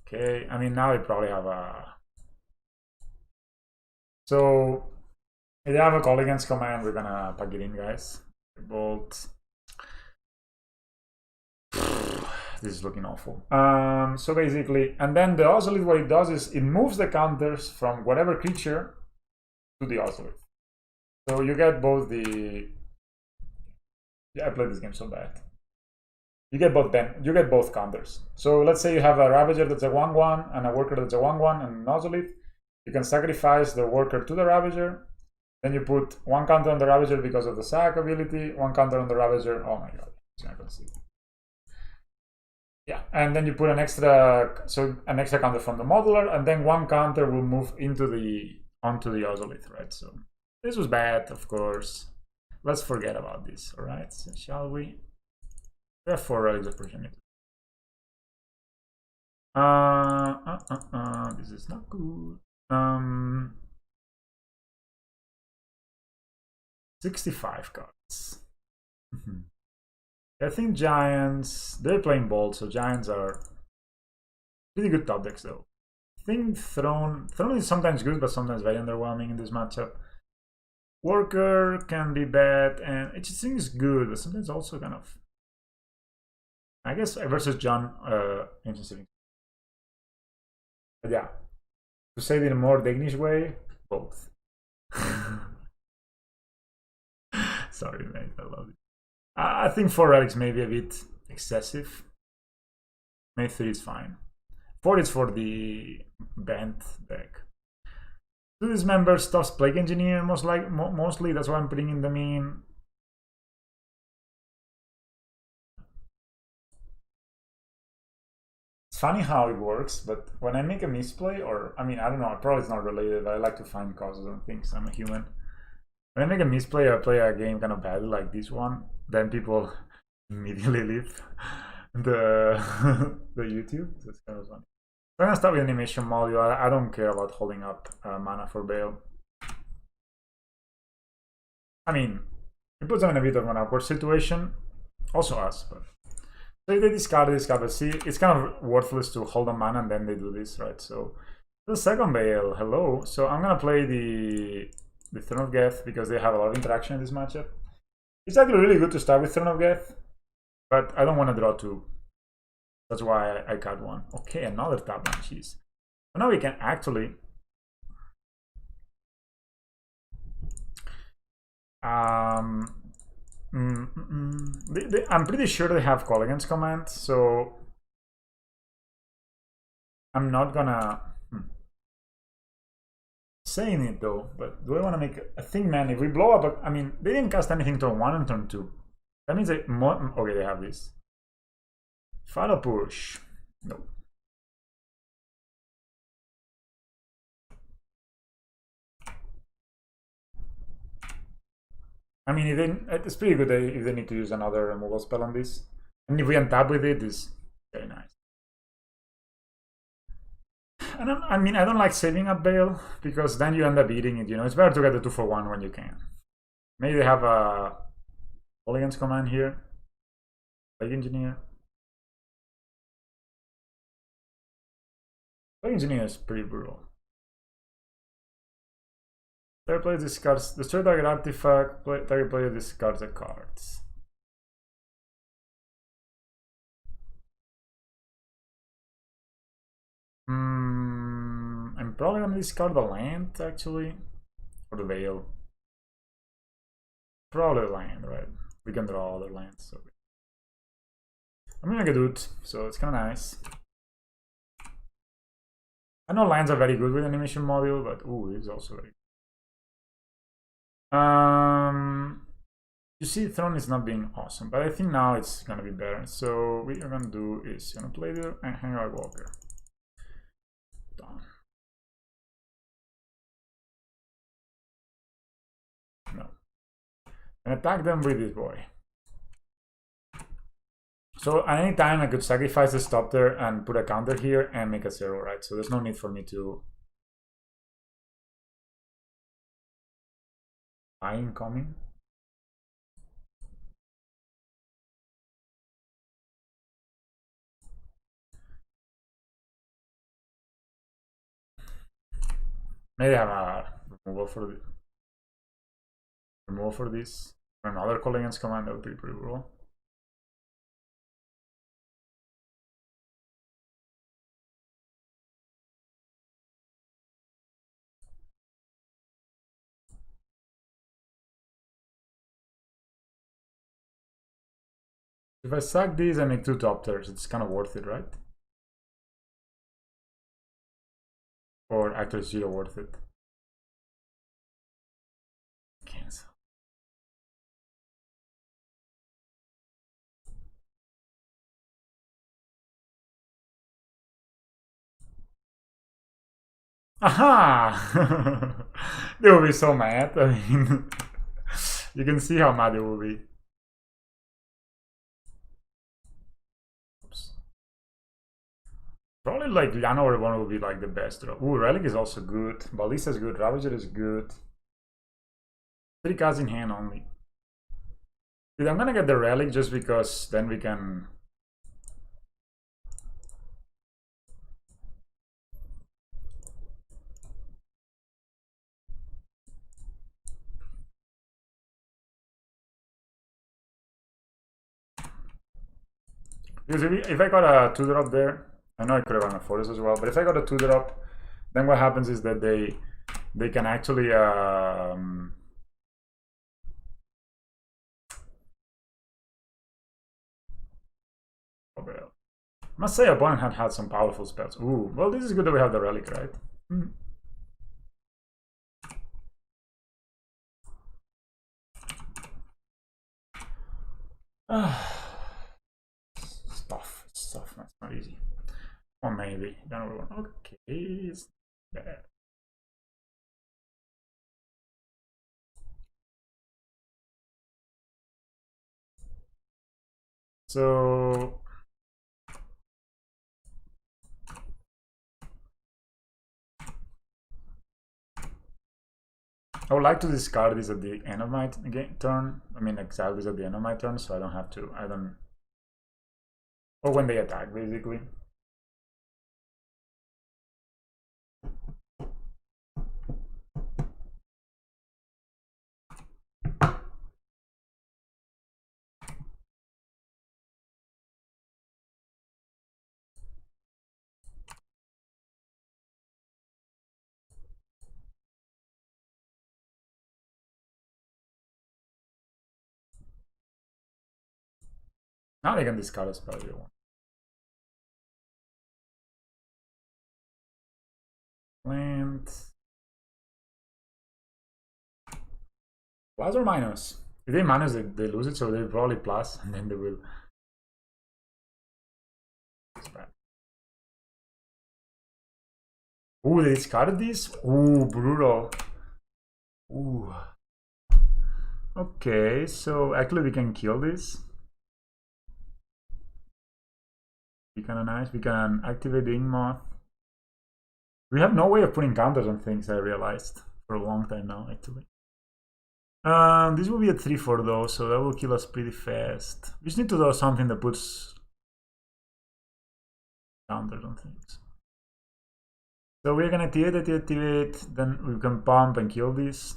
Okay, I mean, now they probably have a. So if they have a call against command, we're gonna pack it in, guys. Bolt. This is looking awful. So basically, and then the Ozolith, what it does is it moves the counters from whatever creature to the Ozolith. So you get both the. Yeah, I played this game so bad. You get both counters. So let's say you have a Ravager that's a 1/1 and a Worker that's a 1/1 and an Ozolith. You can sacrifice the Worker to the Ravager. Then you put 1 counter on the Ravager because of the sack ability, 1 counter on the Ravager. Oh my god, it's not gonna see it. Yeah, and then you put an extra counter from the modular, and then 1 counter will move onto the Ozolith, right? So this was bad, of course. Let's forget about this, all right? So shall we? We have 4 relics of opportunity. This is not good. 65 cards. I think Giants, they're playing bold, so Giants are pretty good top decks though. I think Throne is sometimes good, but sometimes very underwhelming in this matchup. Worker can be bad, and it just seems good, but sometimes also kind of. I guess versus John, interesting. But yeah, to say it in a more Danish way, both. Sorry, mate, I love it. I think 4 relics may be a bit excessive. Maybe 3 is fine. 4 is for the bent deck. Do this member stuffs Plague Engineer mostly? That's why I'm putting in the meme. It's funny how it works, but when I make a misplay, or I mean, I don't know, probably it's not related. I like to find causes and things. I'm a human. When I make a misplay, I play a game kind of badly like this one, then people immediately leave the YouTube. So it's kind of funny. I'm gonna start with animation module. I don't care about holding up mana for Bale. I mean, it puts them in a bit of an awkward situation. Also us, but So if they discard, but see, it's kind of worthless to hold on mana and then they do this, right? So the second Veil, hello. So I'm gonna play the Throne of Geth because they have a lot of interaction in this matchup. It's actually really good to start with Throne of Geth, but I don't want to draw two. That's why I cut one. Okay, another tap one, jeez. So now we can actually I'm pretty sure they have call against command, so I'm not gonna saying it though. But do I want to make a thing, man? If we blow up, I mean, they didn't cast anything turn 1 and turn 2. That means they okay, they have this. Final push. No. I mean, it's pretty good if they need to use another removal spell on this. And if we untap with it, it's very nice. I mean, I don't like saving up Bale because then you end up eating it. You know, it's better to get the 2-for-1 when you can. Maybe they have a Elegance command here. Plague Engineer. Plague Engineer is pretty brutal. Third player discards destroy target artifact. Target player discards the cards. I'm probably gonna discard the land actually, or the Veil. Probably the land, right? We can draw other lands. So I'm gonna get it, so it's kind of nice. I know lands are very good with animation module, but ooh, it's also very good. You see, Throne is not being awesome, but I think now it's gonna be better. So what we're gonna do is gonna play there and hang out Walker. Done. No. And attack them with this boy. So at any time I could sacrifice the stop there and put a counter here and make a 0, right? So there's no need for me to incoming. Maybe I have a removal for this. Another call against command, that would be pretty brutal. If I sack these and make 2 top tiers, it's kind of worth it, right? Or actually 0 worth it. Cancel. Aha! They will be so mad. I mean, you can see how mad they will be. Oops. Probably like Llano or one will be like the best draw. Ooh, Relic is also good. Ballista is good. Ravager is good. 3 cards in hand only. Dude, I'm gonna get the Relic just because then we can. Because if I got a 2-drop there, I know I could have run a Forest as well, but if I got a 2-drop, then what happens is that they can actually I must say opponent had some powerful spells. Ooh, well this is good that we have the Relic, right? Stuff, that's not easy. Or maybe, then we want, okay, it's bad. So I would like to discard this at the end of my turn. I mean, exile this at the end of my turn, so I don't have to. Or when they attack, basically. Now they can discard a spell if they want. Land. Plus or minus? If they minus, they lose it, so they probably plus, and then they will. Ooh, they discarded this? Ooh, brutal. Ooh. Okay, so actually we can kill this. Be kind of nice. We can activate the Ingmoth. We have no way of putting counters on things, I realized. For a long time now, actually. This will be a 3-4 though, so that will kill us pretty fast. We just need to do something that puts counters on things. So we're gonna activate, then we can pump and kill this.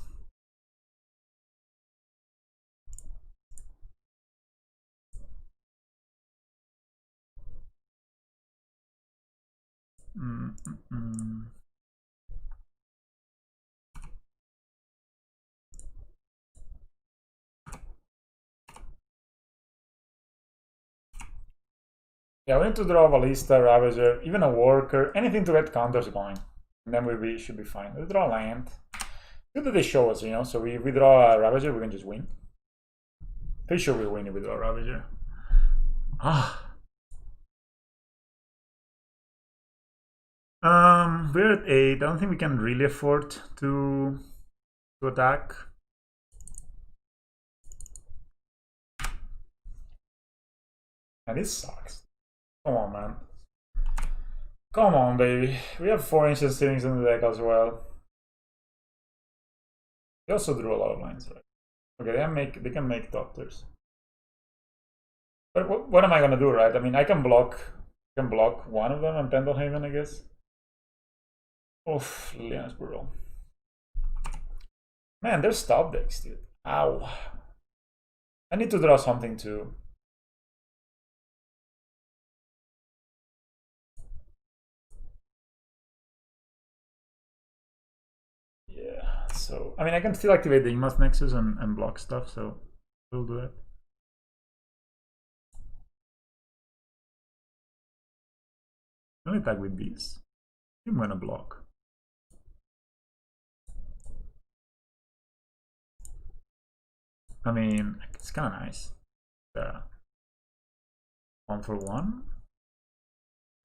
Yeah, we need to draw a Ballista, Ravager, even a Worker, anything to get counters going. And then we should be fine. We draw land. Good that they show us, you know, so we draw a Ravager, we can just win. Pretty sure we win if we draw a Ravager. We're at 8. I don't think we can really afford to attack. And this sucks. Come on, man. Come on, baby. We have 4 Ancient Stealings in the deck as well. They also drew a lot of lines, right? Okay, they can make doctors. But what am I gonna do, right? I mean, I can block one of them and Pendelhaven, I guess. Oof, Liliana's brutal. Man, there's stop decks, dude. Ow. I need to draw something too. Yeah, so I mean I can still activate the Ingmoth Nexus and block stuff, so we'll do that. I'll attack with these. I'm gonna block. I mean, it's kind of nice. 1-for-1.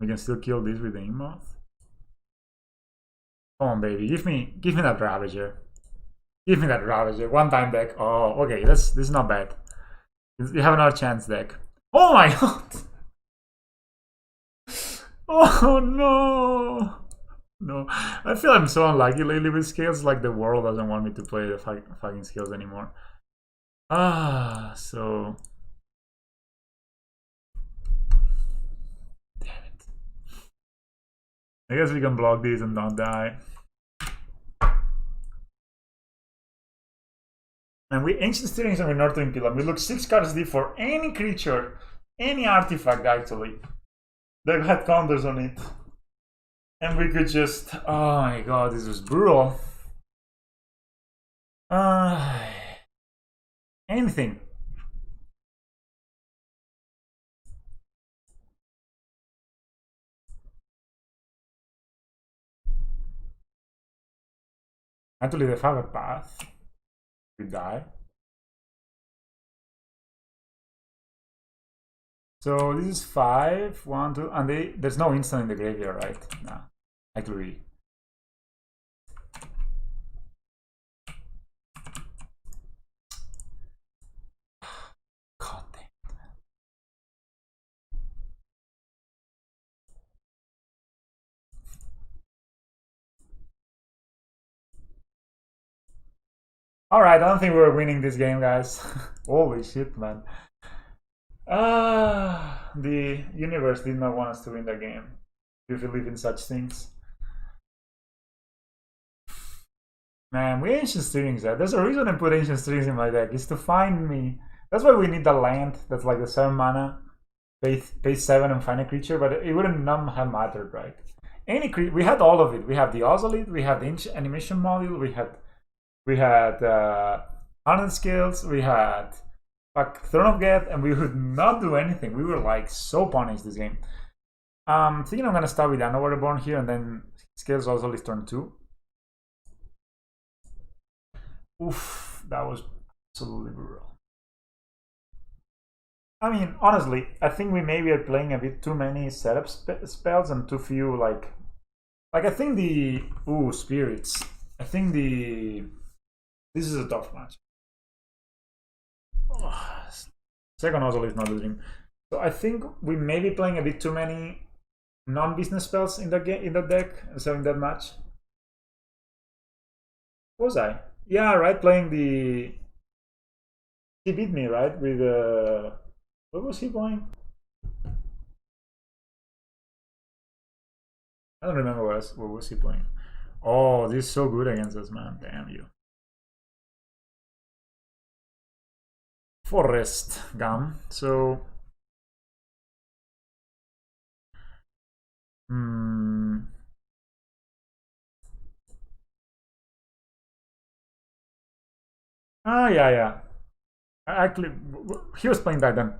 We can still kill this with the Ingmoth. Come on, baby, give me that Ravager. Give me that Ravager. One-time deck. Oh, okay, this is not bad. You have another chance deck. Oh my god! Oh no! No, I feel I'm so unlucky lately with Scales. Like the world doesn't want me to play the fucking Scales anymore. So damn it. I guess we can block these and not die. And we Ancient Stealings and we Northern Pillar. We look 6 cards deep for any creature, any artifact actually, that had counters on it. And we could just, oh my god, this was brutal. Anything. Actually, they have a path. We die. So this is 5, 1, 2, and there's no instant in the graveyard, right? No. Actually. God damn it. Alright, I don't think we're winning this game, guys. Holy shit, man. The universe did not want us to win the game. Do you believe in such things? Man, we ancient strings. There's a reason I put ancient strings in my deck. Is to find me. That's why we need the land. That's like the 7 mana, pay 7 and find a creature. But it wouldn't not have mattered, right? Any we had all of it. We have the Ozolith. We had the animation module. We had Hardened Scales. We had Throne of Geth, and we would not do anything. We were like so punished this game. Thinking I'm gonna start with Anno Reborn here, and then Scales Ozolith turn 2. Oof, that was absolutely brutal. I mean, honestly, I think we maybe are playing a bit too many setup spells and too few like I think the spirits. I think this is a tough match. Oh, second Ozol is not a dream. So I think we may be playing a bit too many non-business spells in the game in the deck, so in that match. Was I? Yeah, right. Playing the he beat me right with what was he playing? I don't remember what was he playing. Oh, this is so good against us, man. Damn you. Forest Gum. So yeah. Actually, he was playing back then.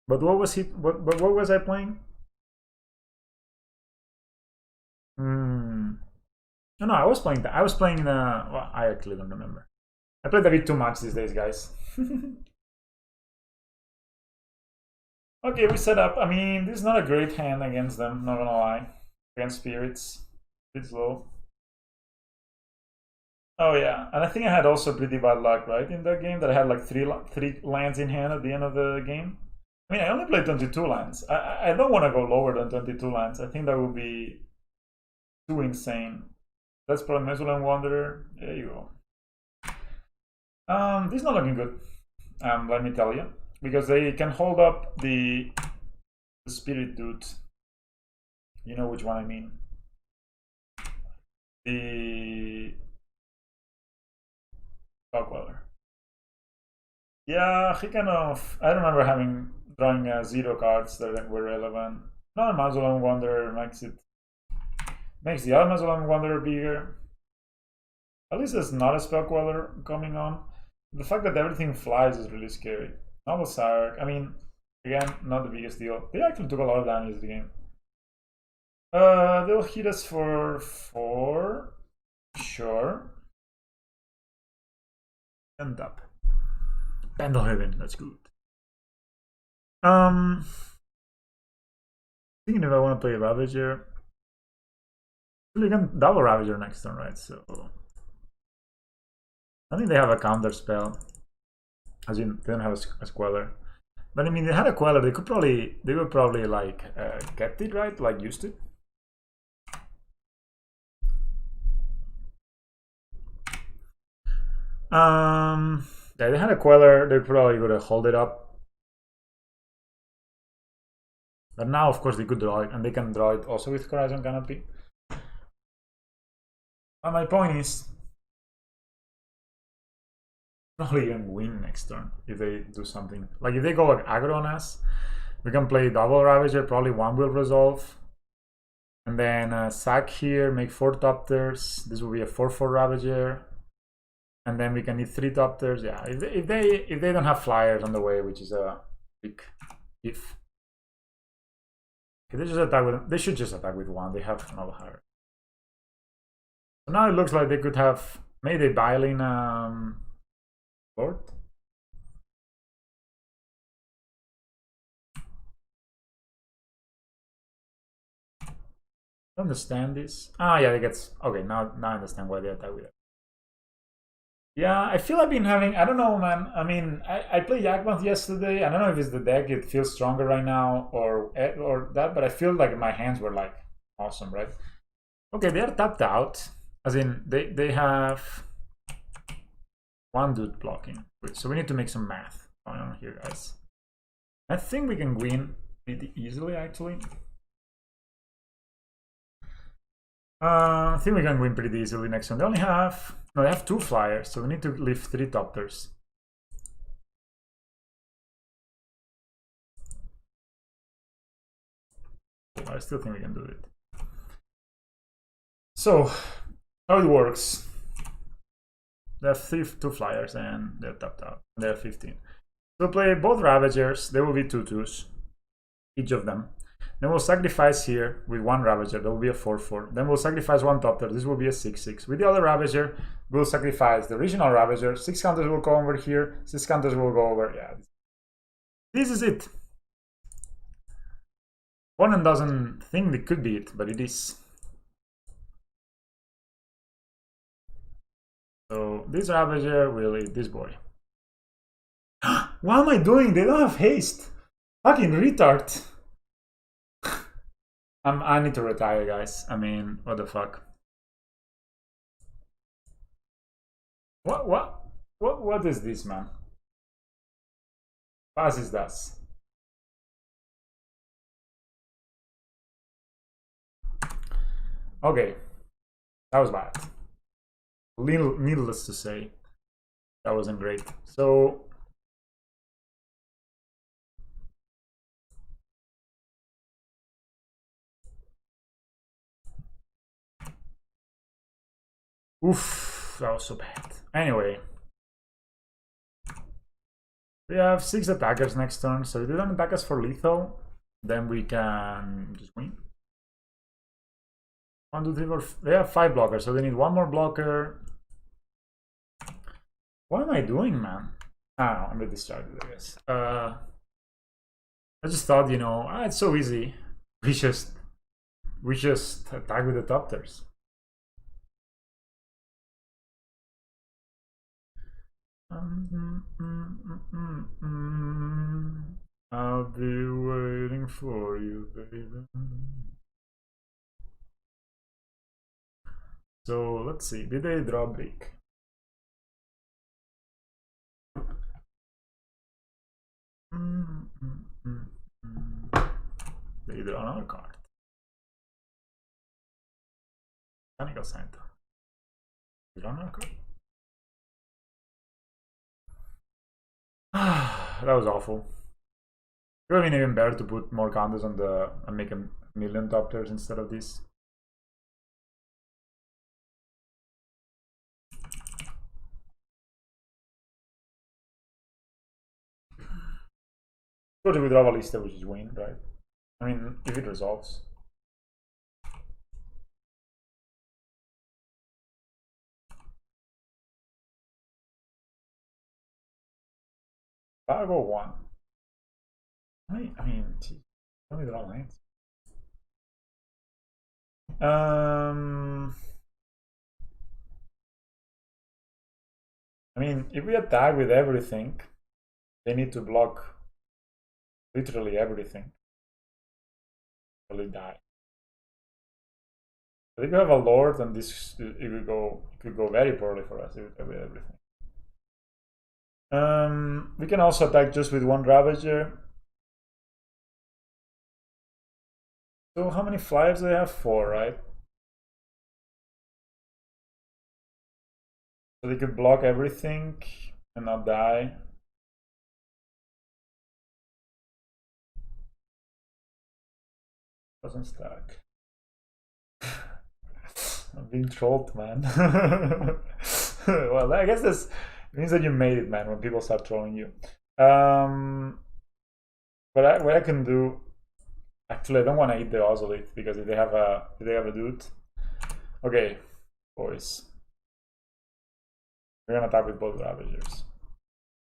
But what was he? What was I playing? No, I was playing that. I was playing. Well, I actually don't remember. I played a bit too much these days, guys. Okay, we set up. I mean, this is not a great hand against them. Not gonna lie. Against spirits, a bit slow. Oh yeah, and I think I had also pretty bad luck, right, in that game. That I had like three lands in hand at the end of the game. I mean, I only played 22 lands. I don't want to go lower than 22 lands. I think that would be too insane. That's probably Mesulan Wanderer. There you go. This is not looking good. Let me tell you, because they can hold up the spirit dude. You know which one I mean. The Dogweller. Yeah, he kind of. I remember drawing 0 cards that were relevant. No, Mesulan Wanderer makes the other Mesulan Wanderer bigger. At least there's not a Spell Queller coming on. The fact that everything flies is really scary. Novel Sark, I mean, again, not the biggest deal. They actually took a lot of damage in the game. They'll hit us for 4. Sure. And up. Pendlehaven, that's good. Thinking if I want to play Ravager. We can double Ravager next turn, right? So I think they have a counter spell. As in, they don't have a Queller. But I mean, they had a Queller. They would probably like kept it, right? Like used it. Yeah, they had a Queller. They probably would have hold it up. But now, of course, they could draw it, and they can draw it also with Horizon Canopy. But my point is, probably even win next turn if they do something. Like if they go like aggro on us, we can play double Ravager, probably 1 will resolve. And then sack here, make 4 Topters. This will be a 4/4 Ravager. And then we can need 3 Topters. Yeah, if they don't have flyers on the way, which is a big if. Okay, they should just attack with 1. They have no higher. So now it looks like they could have maybe they dial in Lord. Understand this? Yeah, it gets okay. Now I understand why they attack with it. Yeah, I feel I've been having. I don't know, man. I mean, I played Yakmath yesterday. I don't know if it's the deck; it feels stronger right now, or that. But I feel like my hands were like awesome, right? Okay, they are tapped out. As in, they have 1 dude blocking. So we need to make some math going on here, guys. I think we can win pretty easily, actually. I think we can win pretty easily next one. They only have... No, they have 2 flyers, so we need to leave 3 topters. I still think we can do it. So, how it works. They have 2 flyers and they're tapped out. They have 15. So we'll play both Ravagers. There will be 2/2s, each of them. Then we'll sacrifice here with 1 Ravager. That will be a 4/4. Then we'll sacrifice 1 Topter. This will be a 6/6. With the other Ravager, we'll sacrifice the original Ravager. 6 counters will go over here. 6 counters will go over. Yeah. This is it. Opponent doesn't think it could be it, but it is. So this Ravager will eat this boy. What am I doing? They don't have haste. Fucking retard. I need to retire, guys. I mean, what the fuck? What is this, man? Was ist das? Okay, that was bad. Needless to say, that wasn't great. So oof, that was so bad. Anyway, we have 6 attackers next turn, so if they don't attack us for lethal, then we can just win. 1, 2, 3, 4. They have 5 blockers, so they need 1 more blocker. What am I doing, man? I don't know, I'm a bit distracted, I guess. I just thought, you know, it's so easy. We just attack with the topters. I'll be waiting for you, baby. So let's see. Did they draw big? They draw another card. Mechanical Santa. They draw another card. That was awful. It would have been even better to put more counters on the and make a million topters instead of this. Go to withdraw a lista, which is win, right? I mean, if it resolves. I'll 1. I mean, only draw lines. I mean, if we attack with everything, they need to block literally everything. Really die. But if you have a lord, then this it could go very poorly for us with everything. We can also attack just with 1 Ravager. So how many flyers do they have? 4, right? So they could block everything and not die. Doesn't stack. I'm being trolled, man. Well, I guess this means that you made it, man, when people start trolling you. What I can do, actually, I don't want to eat the Ozolith because if they have a dude. Okay, boys, we're gonna attack with both Ravagers.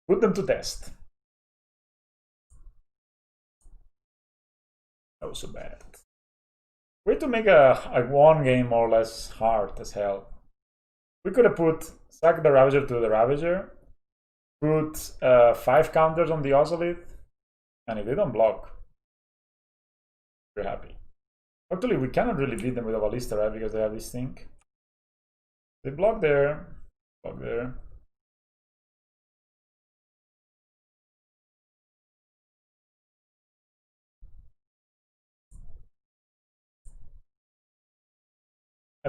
Put them to test. That was so bad. Way to make a 1 game more or less hard as hell. We could have put sack the Ravager to the Ravager, put 5 counters on the Ozolith, and if they don't block, we're happy. Actually, we cannot really beat them with a Ballista, right? Because they have this thing. They block there, block there.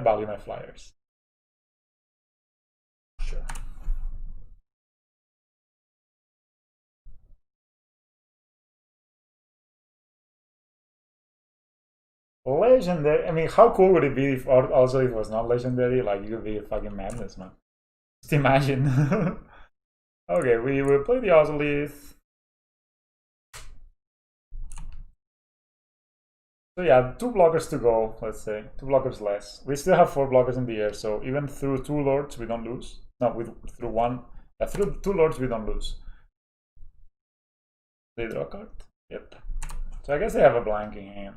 value my flyers. Sure. Legendary. I mean, how cool would it be if also if it was not legendary? Like, you could be a fucking madness, man. Just imagine. Okay, we will play the Ozolith. So yeah, 2 blockers to go, let's say. 2 blockers less. We still have 4 blockers in the air, so even through 2 lords we don't lose. No, through 1. Yeah, through 2 lords we don't lose. They draw a card? Yep. So I guess they have a blanking hand.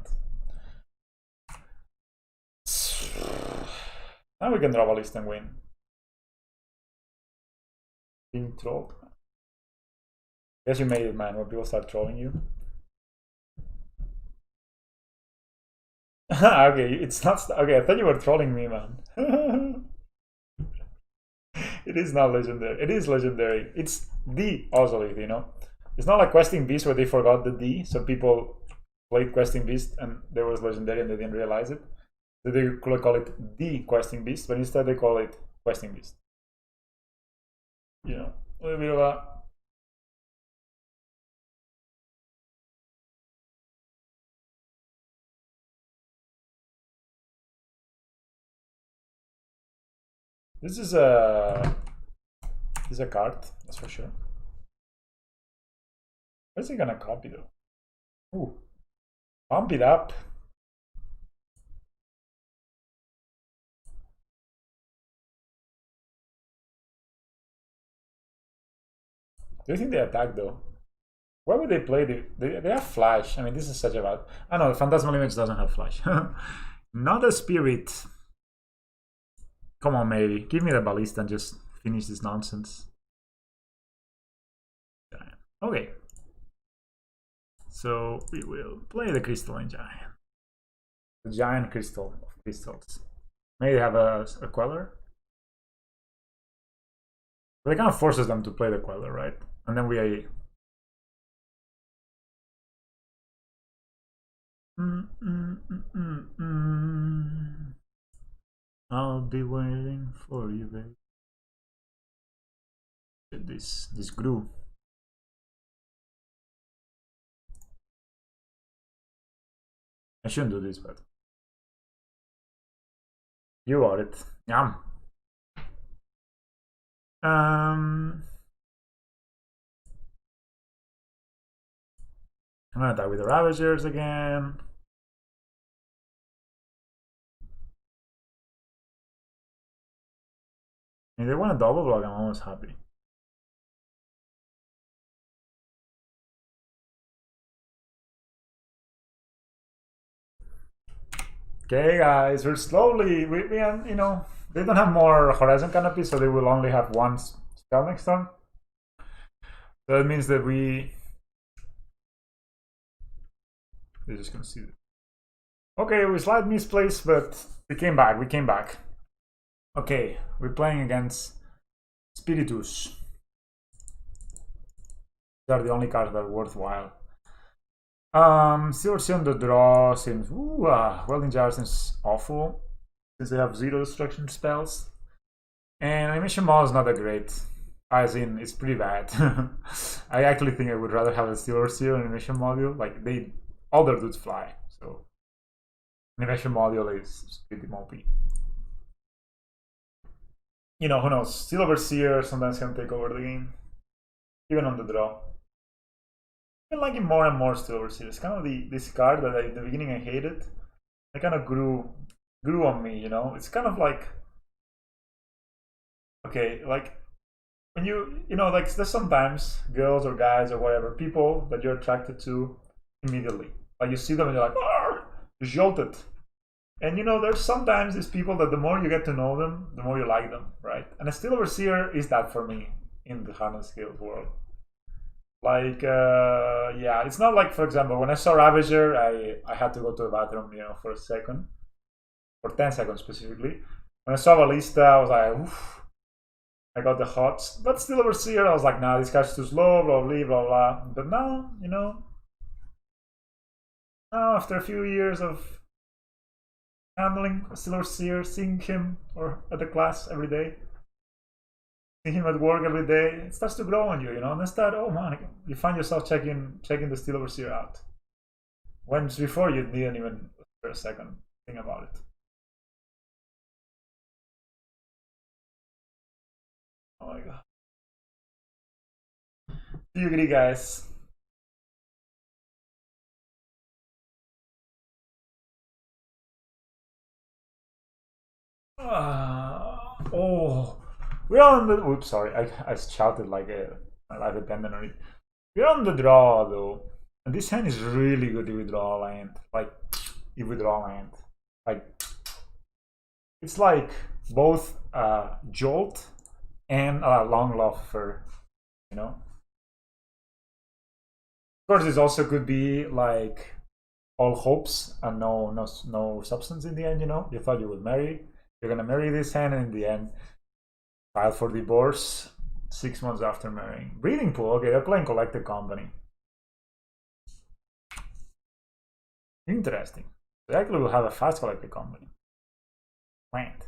Now we can draw a list and win. Being trolled. Guess you made it, man, when people start trolling you. Okay, it's not. Okay, I thought you were trolling me, man. It is not legendary. It is legendary. It's the Ozolith, you know? It's not like Questing Beast where they forgot the D, so people played Questing Beast and there was legendary and they didn't realize it. So they could call it the Questing Beast, but instead they call it Questing Beast. You know, a little bit of a. This is a card, that's for sure. Where's he gonna copy though? Ooh, pump it up. Do you think they attack though? Why would they play they have flash? I mean, this is such a bad. I know the Phantasmal Image doesn't have flash. Not a spirit. Come on, maybe give me the ballista and just finish this nonsense. Okay. So we will play the Crystalline Giant. The giant crystal of crystals. Maybe have a Queller. But it kind of forces them to play the Queller, right? And then we. I'll be waiting for you, babe. This grew. I shouldn't do this, but you are it. Yum. I'm gonna die with the Ravagers again. If they want a double block, I'm almost happy. Okay, guys, we're slowly. We you know, they don't have more Horizon Canopy, so they will only have 1 spell next turn. So that means that they're just gonna see it. Okay, we slight misplaced, but we came back. We came back. Okay, we're playing against Spiritus. These are the only cards that are worthwhile. Silver Sea on the draw seems. Welding Jar seems awful since they have 0 destruction spells. And Animation Mall is not that great. As in, it's pretty bad. I actually think I would rather have a Silver Sea animation module. Like, all their dudes fly. So, animation module is pretty mopey. You know, who knows? Silver Seer sometimes can take over the game, even on the draw. I've been liking more and more Silver Seer. It's kind of this card that at the beginning I hated. It kind of grew on me, you know? It's kind of like, okay, like when you know, like there's sometimes girls or guys or whatever, people that you're attracted to immediately. Like you see them and you're like, you're jolted. And you know, there's sometimes these people that the more you get to know them, the more you like them, right? And a Steel Overseer is that for me in the Hand and Scales world. Like, yeah, it's not like, for example, when I saw Ravager, I had to go to the bathroom, you know, for a second, for 10 seconds specifically. When I saw Ballista, I was like, oof, I got the hots. But Steel Overseer, I was like, nah, this guy's too slow, blah, blah, blah, blah. But now, you know, now after a few years of handling Silver Seer, seeing him or at the class every day, seeing him at work every day, it starts to grow on you, you know. And instead, oh man, you find yourself checking the Silver Seer out. When before you didn't even for a second think about it. Oh my god. Do you agree, guys? Oh, we're on the. Oops, sorry. I shouted like my life depended on it. We're on the draw though, and this hand is really good if we draw a land. Like if we draw land, like it's like both jolt and long love for, you know. Of course, this also could be like all hopes and no substance in the end. You know, you thought you would marry. You're gonna marry this hand, and in the end, file for divorce 6 months after marrying. Breeding pool. Okay, they're playing collected company. Interesting. They actually will have a fast collected company. Plant.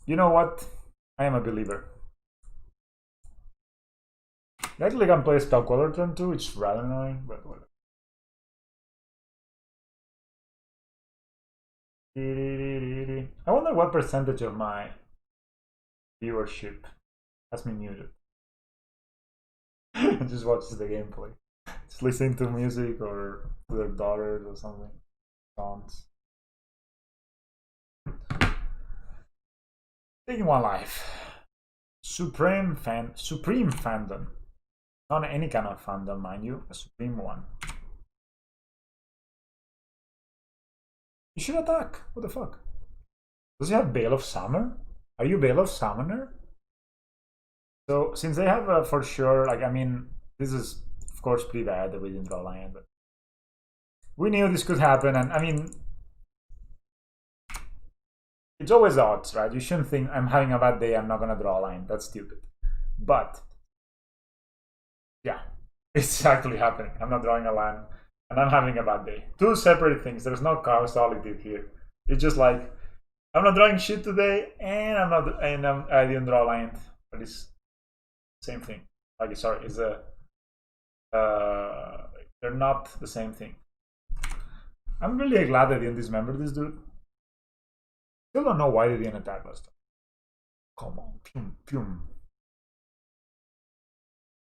You know what? I am a believer. They actually can play spell queller turn 2, which is rather annoying, but whatever. I wonder what percentage of my viewership has me muted. Just watches the gameplay. Just listening to music or to their daughters or something. Songs. Taking one life. Supreme fandom. Not any kind of fandom, mind you. A supreme one. You should attack. What the fuck? Does he have Bale of Summer? Are you Bale of Summoner? So since they have for sure, like, I mean, this is of course pretty bad that we didn't draw lion, but we knew this could happen, and I mean, it's always odds, right? You shouldn't think I'm having a bad day, I'm not gonna draw a line. That's stupid. But yeah, it's actually happening. I'm not drawing a line, and I'm having a bad day. Two separate things. There's no causality here. It's just like I'm not drawing shit today, and I didn't draw a line. But it's same thing. Like, sorry, it's a they're not the same thing. I'm really glad they didn't dismember this dude. Still don't know why they didn't attack last time. Come on, pum pum.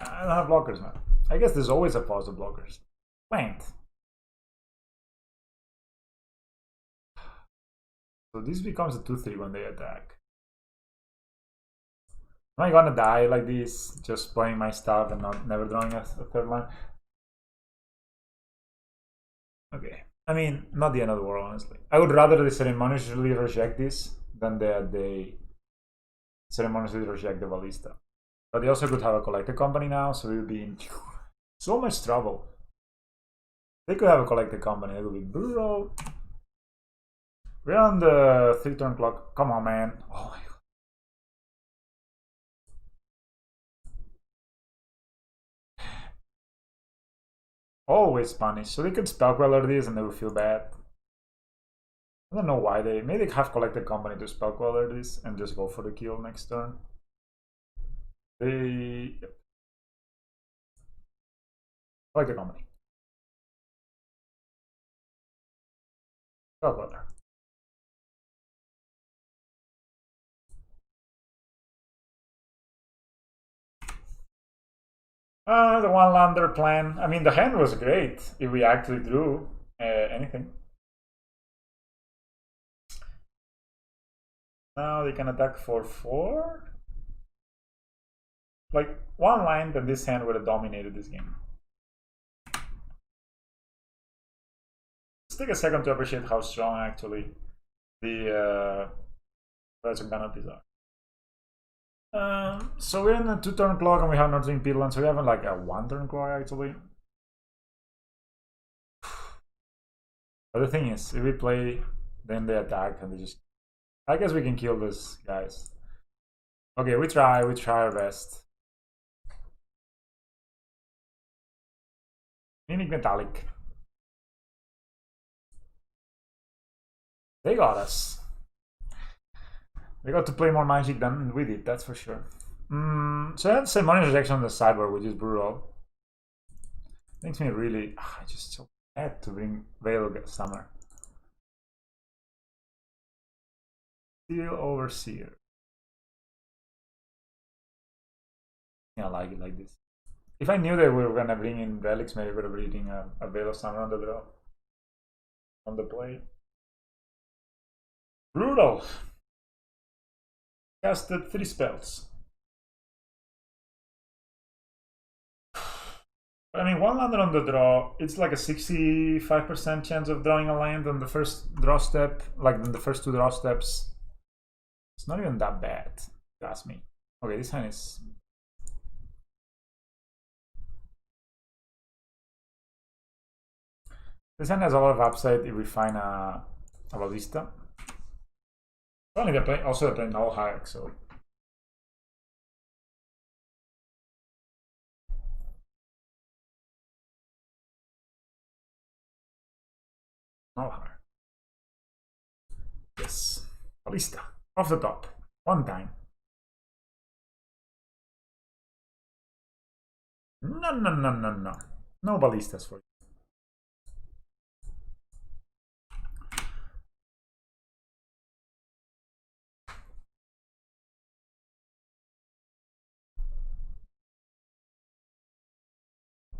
I don't have blockers, man. I guess there's always a pause of blockers. Plant. So this becomes a 2-3 when they attack. Am I gonna die like this, just playing my stuff and never drawing a third line? Okay. I mean, not the end of the world, honestly. I would rather they ceremoniously reject this than that they ceremoniously reject the ballista. But they also could have a collected company now, so we'll be in so much trouble. They could have a collected company, it would be brutal. We're on the 3-turn clock. Come on, man. Oh my god. Always punish. So they could spell queller this and they would feel bad. I don't know why they maybe they have collected company to spell queller this and just go for the kill next turn. They collected company. Spell queller. The one lander plan. I mean, the hand was great if we actually drew anything. Now they can attack for 4. Like one line, then this hand would have dominated this game. Let's take a second to appreciate how strong actually the Legend canopies are. So we're in a 2-turn clock and we have Northern Peatland, so we have like a 1-turn clock actually. But the thing is, if we play, then they attack and they just. I guess we can kill this, guys. Okay, we try our best. Mimic Metallic. They got us. They got to play more Magic than we did, that's for sure. So I had ceremonial rejection on the sideboard, which is brutal. Makes me really... I just so had to bring Veil Summer. Steel Overseer. Yeah, I like it like this. If I knew that we were gonna bring in relics, maybe I would have bring a Veil of Summer on the draw. On the play. Brutal! Casted 3 spells. I mean, one lander on the draw, it's like a 65% chance of drawing a land on the first draw step, like in the first 2 draw steps. It's not even that bad, if you ask me. Okay, this hand is... This hand has a lot of upside if we find a ballista. Only they're playing, also they're playing Null Hike, so... Null Hike. Yes. Ballista. Off the top. One time. No, no, no, no, no. No ballistas for you.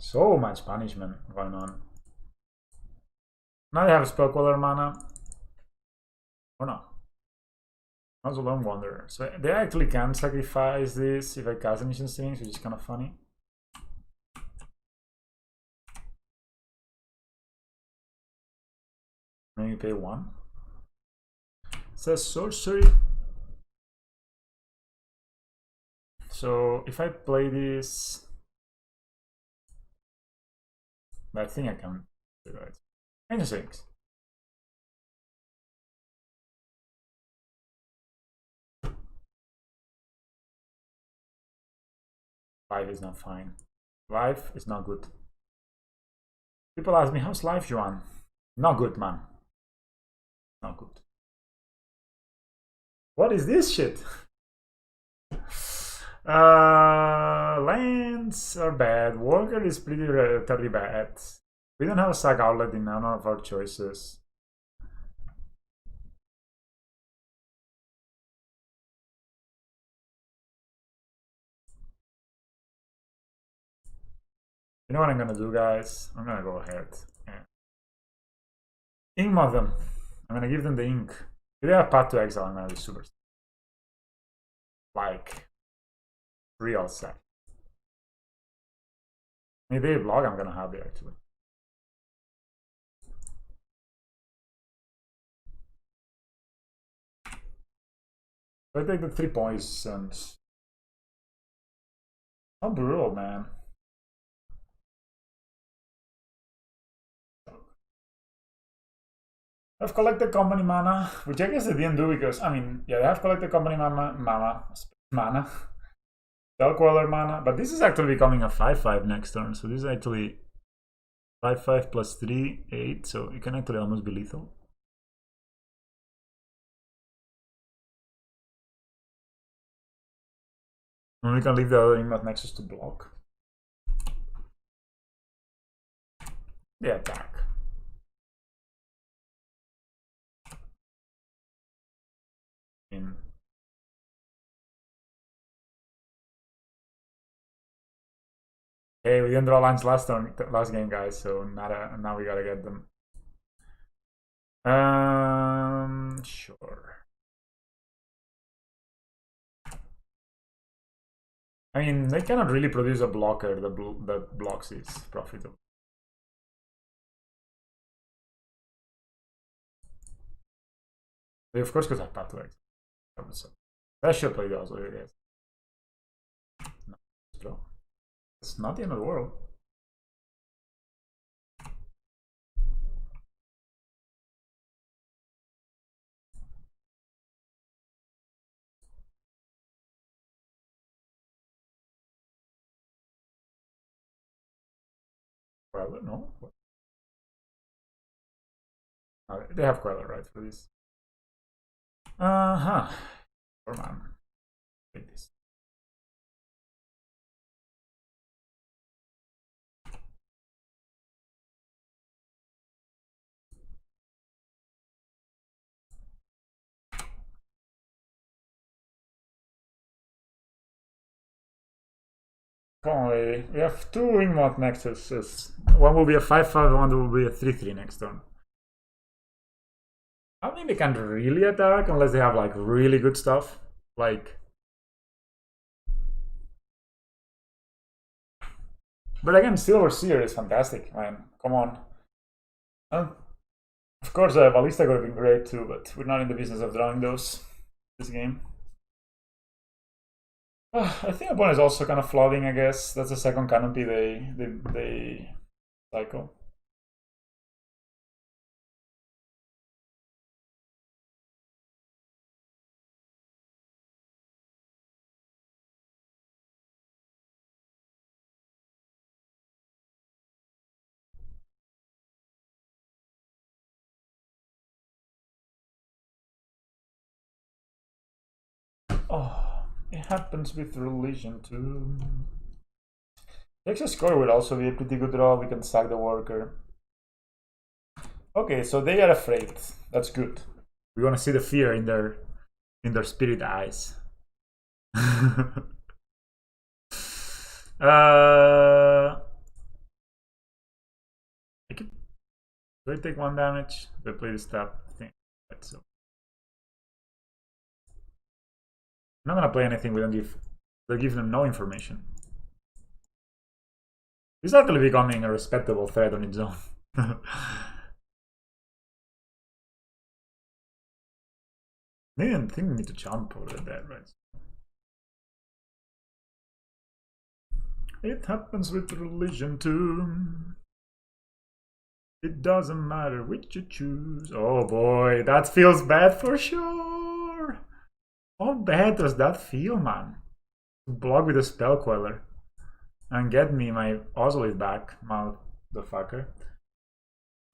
So much punishment going on. Now they have a spell queller mana. Or not. Also Lone Wanderer. So they actually can sacrifice this if I cast Ancient Strings, which is kind of funny. Maybe pay 1. It says sorcery. So if I play this, I think I can do it. Ancient Strings. Life is not fine. Life is not good. People ask me, how's life, Joan? Not good, man. Not good. What is this shit? Lands are bad. Walker is pretty relatively bad. We don't have a sack outlet in none of our choices. You know what I'm gonna do, guys? I'm gonna go ahead and ink mod them. I'm gonna give them the ink. If they have Path to Exile, I'm gonna be super like real sad. If they block, I'm gonna have it actually. So I take the 3 poisons. How brutal, man. I've collected company mana, which I guess they didn't do because, I mean, yeah, they have collected company mana. Spell Queller mana, but this is actually becoming a 5/5 next turn, so this is actually 5/5 plus 3, 8, so it can actually almost be lethal. And we can leave the other Inmate Nexus to block. The attack. In. Hey, we didn't draw lands last game, guys, so now we gotta get them. Sure. I mean, they cannot really produce a blocker that blocks is profitable. They of course could have Path to Exile. I should play those, I guess. No, it's not the end of the world. Queller, no? They have Queller, right, for this. Uh-huh. Come on. Take this. Come on, lady. We have two Wingmont nexuses. One will be a 5/5, one will be a 3/3 next turn. I don't think they can't really attack unless they have like really good stuff. Like, but again, Silver Seer is fantastic, man. Come on. Of course, Ballista could have been great too, but we're not in the business of drawing those this game. I think opponent is also kind of flooding, I guess. That's the second canopy they cycle. Oh, it happens with religion too. Texas score would also be a pretty good draw. We can sack the worker. Okay, so they are afraid. That's good. We want to see the fear in their spirit eyes. I could. Do I take 1 damage? Do I play this tap thing? So I'm not gonna play anything we don't give. They give them no information. It's actually becoming a respectable threat on its own. I didn't think we need to jump over that, right? It happens with religion too. It doesn't matter which you choose. Oh boy, that feels bad for sure. How bad does that feel, man? To block with a spell queller and get me my Ozolith back, motherfucker.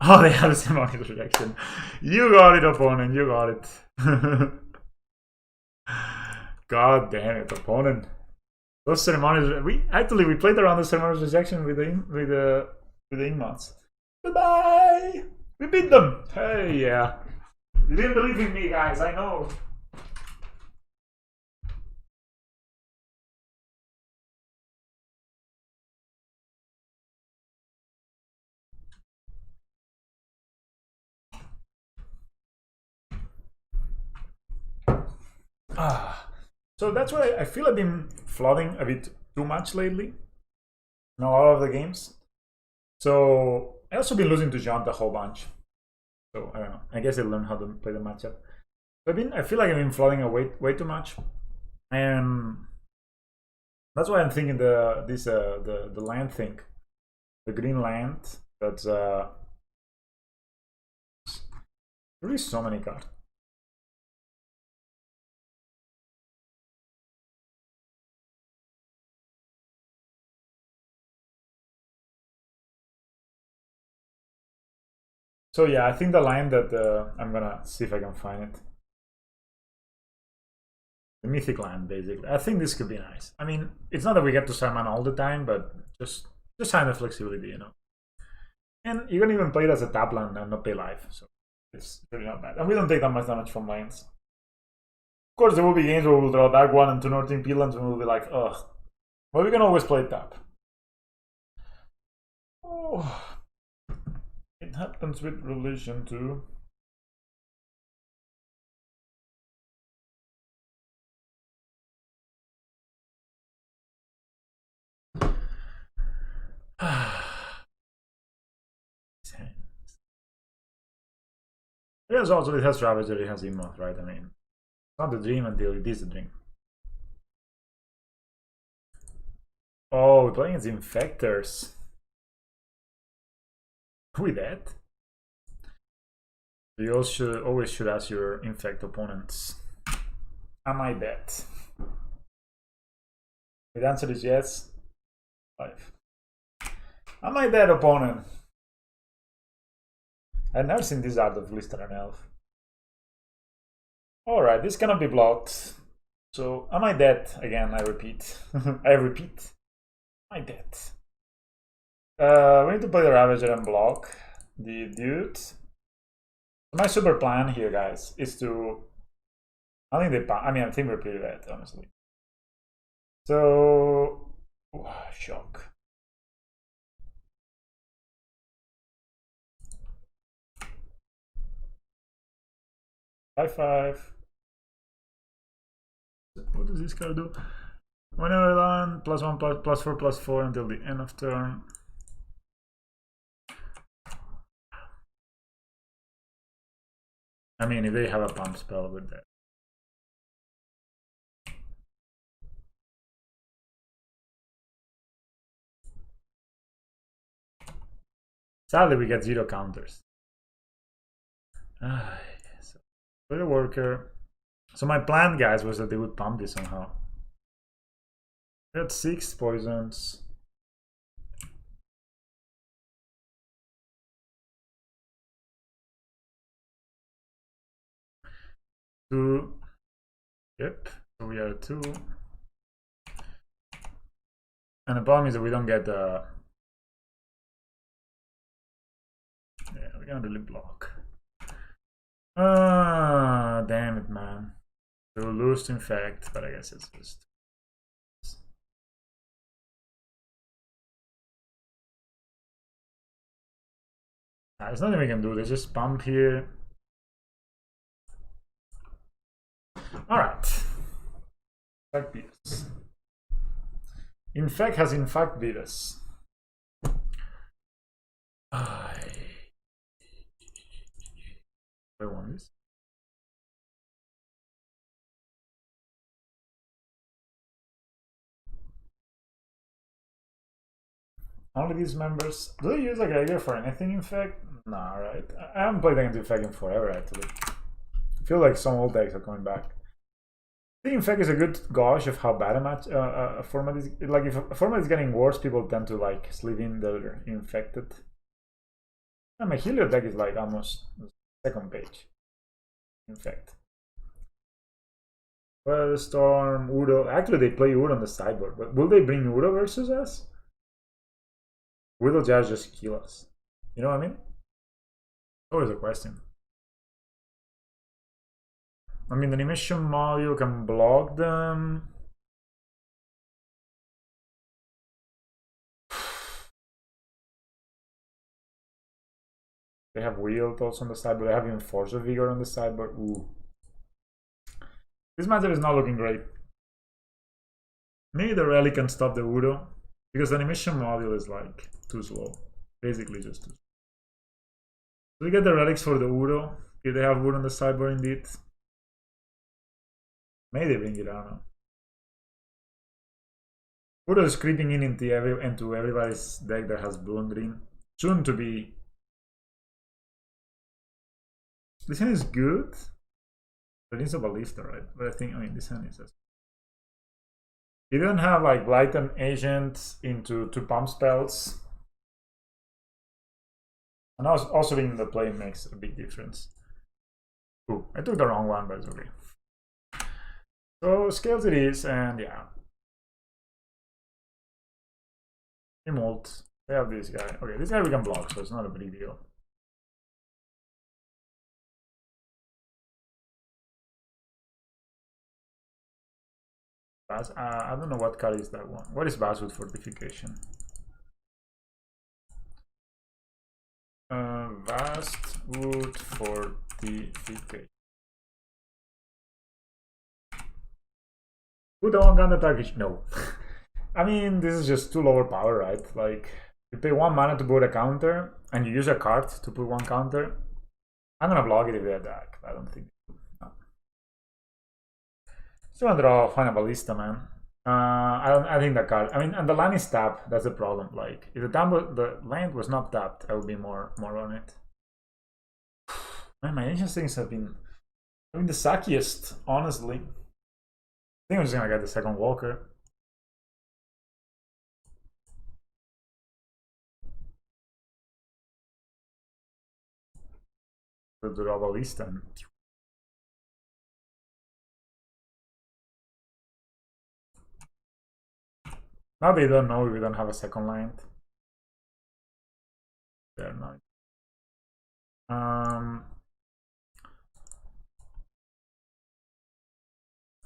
Oh, they have a symbolic rejection. You got it, opponent. You got it. God damn it, opponent. Those ceremonies. We played around the ceremonies rejection with the Ingmots. Goodbye. We beat them. Hey, yeah. You didn't believe in me, guys. I know. So that's why I feel I've been flooding a bit too much lately in a lot of the games. So I also been losing to Jaunt a whole bunch. So I don't know. I guess I learned how to play the matchup. I feel like I've been flooding way too much, and that's why I'm thinking the land thing, the green land. That's really so many cards. So yeah, I think the line that I'm gonna see if I can find it. The mythic land, basically. I think this could be nice. I mean, it's not that we get to summon all the time, but just sign the flexibility, you know. And you can even play it as a tap land and not pay life, so it's really not bad. And we don't take that much damage from lands. Of course, there will be games where we'll draw back one and two Northern Peatlands and we'll be like, ugh. But we can always play tap. Oh. It happens with religion too. Yes, also it has Ravager, it has Emoth, right? I mean, it's not the dream until it is the dream. Oh, we're playing as Infectors. With that? You also always should ask your Infect opponents. Am I dead? The answer is yes. 5. Am I dead, opponent? I've never seen this art of Glister and Elf. Alright, this cannot be blocked. So, am I dead? Again, I repeat. I repeat. Am I dead? We need to play the Ravager and block the dude. My super plan here, guys, is to... I think I think we're pretty bad, honestly. So... shock. Five. What does this card do? Whenever land, +1, +4, +4 until the end of turn. I mean, if they have a pump spell with that. Sadly, we get 0 counters. So, for the worker. So my plan, guys, was that they would pump this somehow. We had 6 poisons. Two. Yep. So we are 2. And the problem is that we don't get the... Yeah, we can't really block. Ah, damn it, man. We will lose to Infect, but I guess it's just... there's nothing we can do. They just pump here. Alright. Infect beat us. Infect has in fact beat us. I want this. Only these members. Do they use a graveyard for anything, Infect? Nah, right? I haven't played against Infect in forever, actually. I feel like some old decks are coming back. I think Infect is a good gauge of how bad a format is. Like, if a format is getting worse, people tend to like sleeve in their Infected. And my Helio deck is like almost the second page. Infect. Well, Storm, Udo. Actually, they play Udo on the sideboard, but will they bring Udo versus us? Will the judge just kill us? You know what I mean? Always a question. I mean, the animation module can block them. They have Wield also on the sideboard. They have even Force of Vigor on the sideboard. Ooh. This matchup is not looking great. Maybe the Relic can stop the Udo, because the animation module is like too slow. Basically just too slow. So we get the relics for the Udo. If they have wood on the sideboard indeed. Maybe they bring it, I don't know. Udo is creeping in into everybody's deck that has blue and green. Soon to be. This hand is good. But it's a ballista, right? But I mean, this hand is just... You don't have like Blight and Agent into 2 pump spells. And also being in the play makes a big difference. Ooh, I took the wrong one, but it's okay. So Scales it is, and yeah. Emote. We have this guy. Okay, this guy we can block, so it's not a big deal. I don't know what card is that one. What is Basswood Fortification? Vastwood Fortification. Put on counter target? No. I mean, this is just too lower power, right? Like, you pay 1 mana to put a counter, and you use a card to put 1 counter. I'm gonna block it if they attack. I don't think. No. Still gonna draw Final Ballista, man. I think that card. I mean, and the land is tapped. That's the problem. Like, if the land was not tapped, I would be more on it. Man, my ancient things have been the suckiest, honestly. I think I'm just gonna get the second Walker. The Ballista. Now they don't know we don't have a second line. They're not.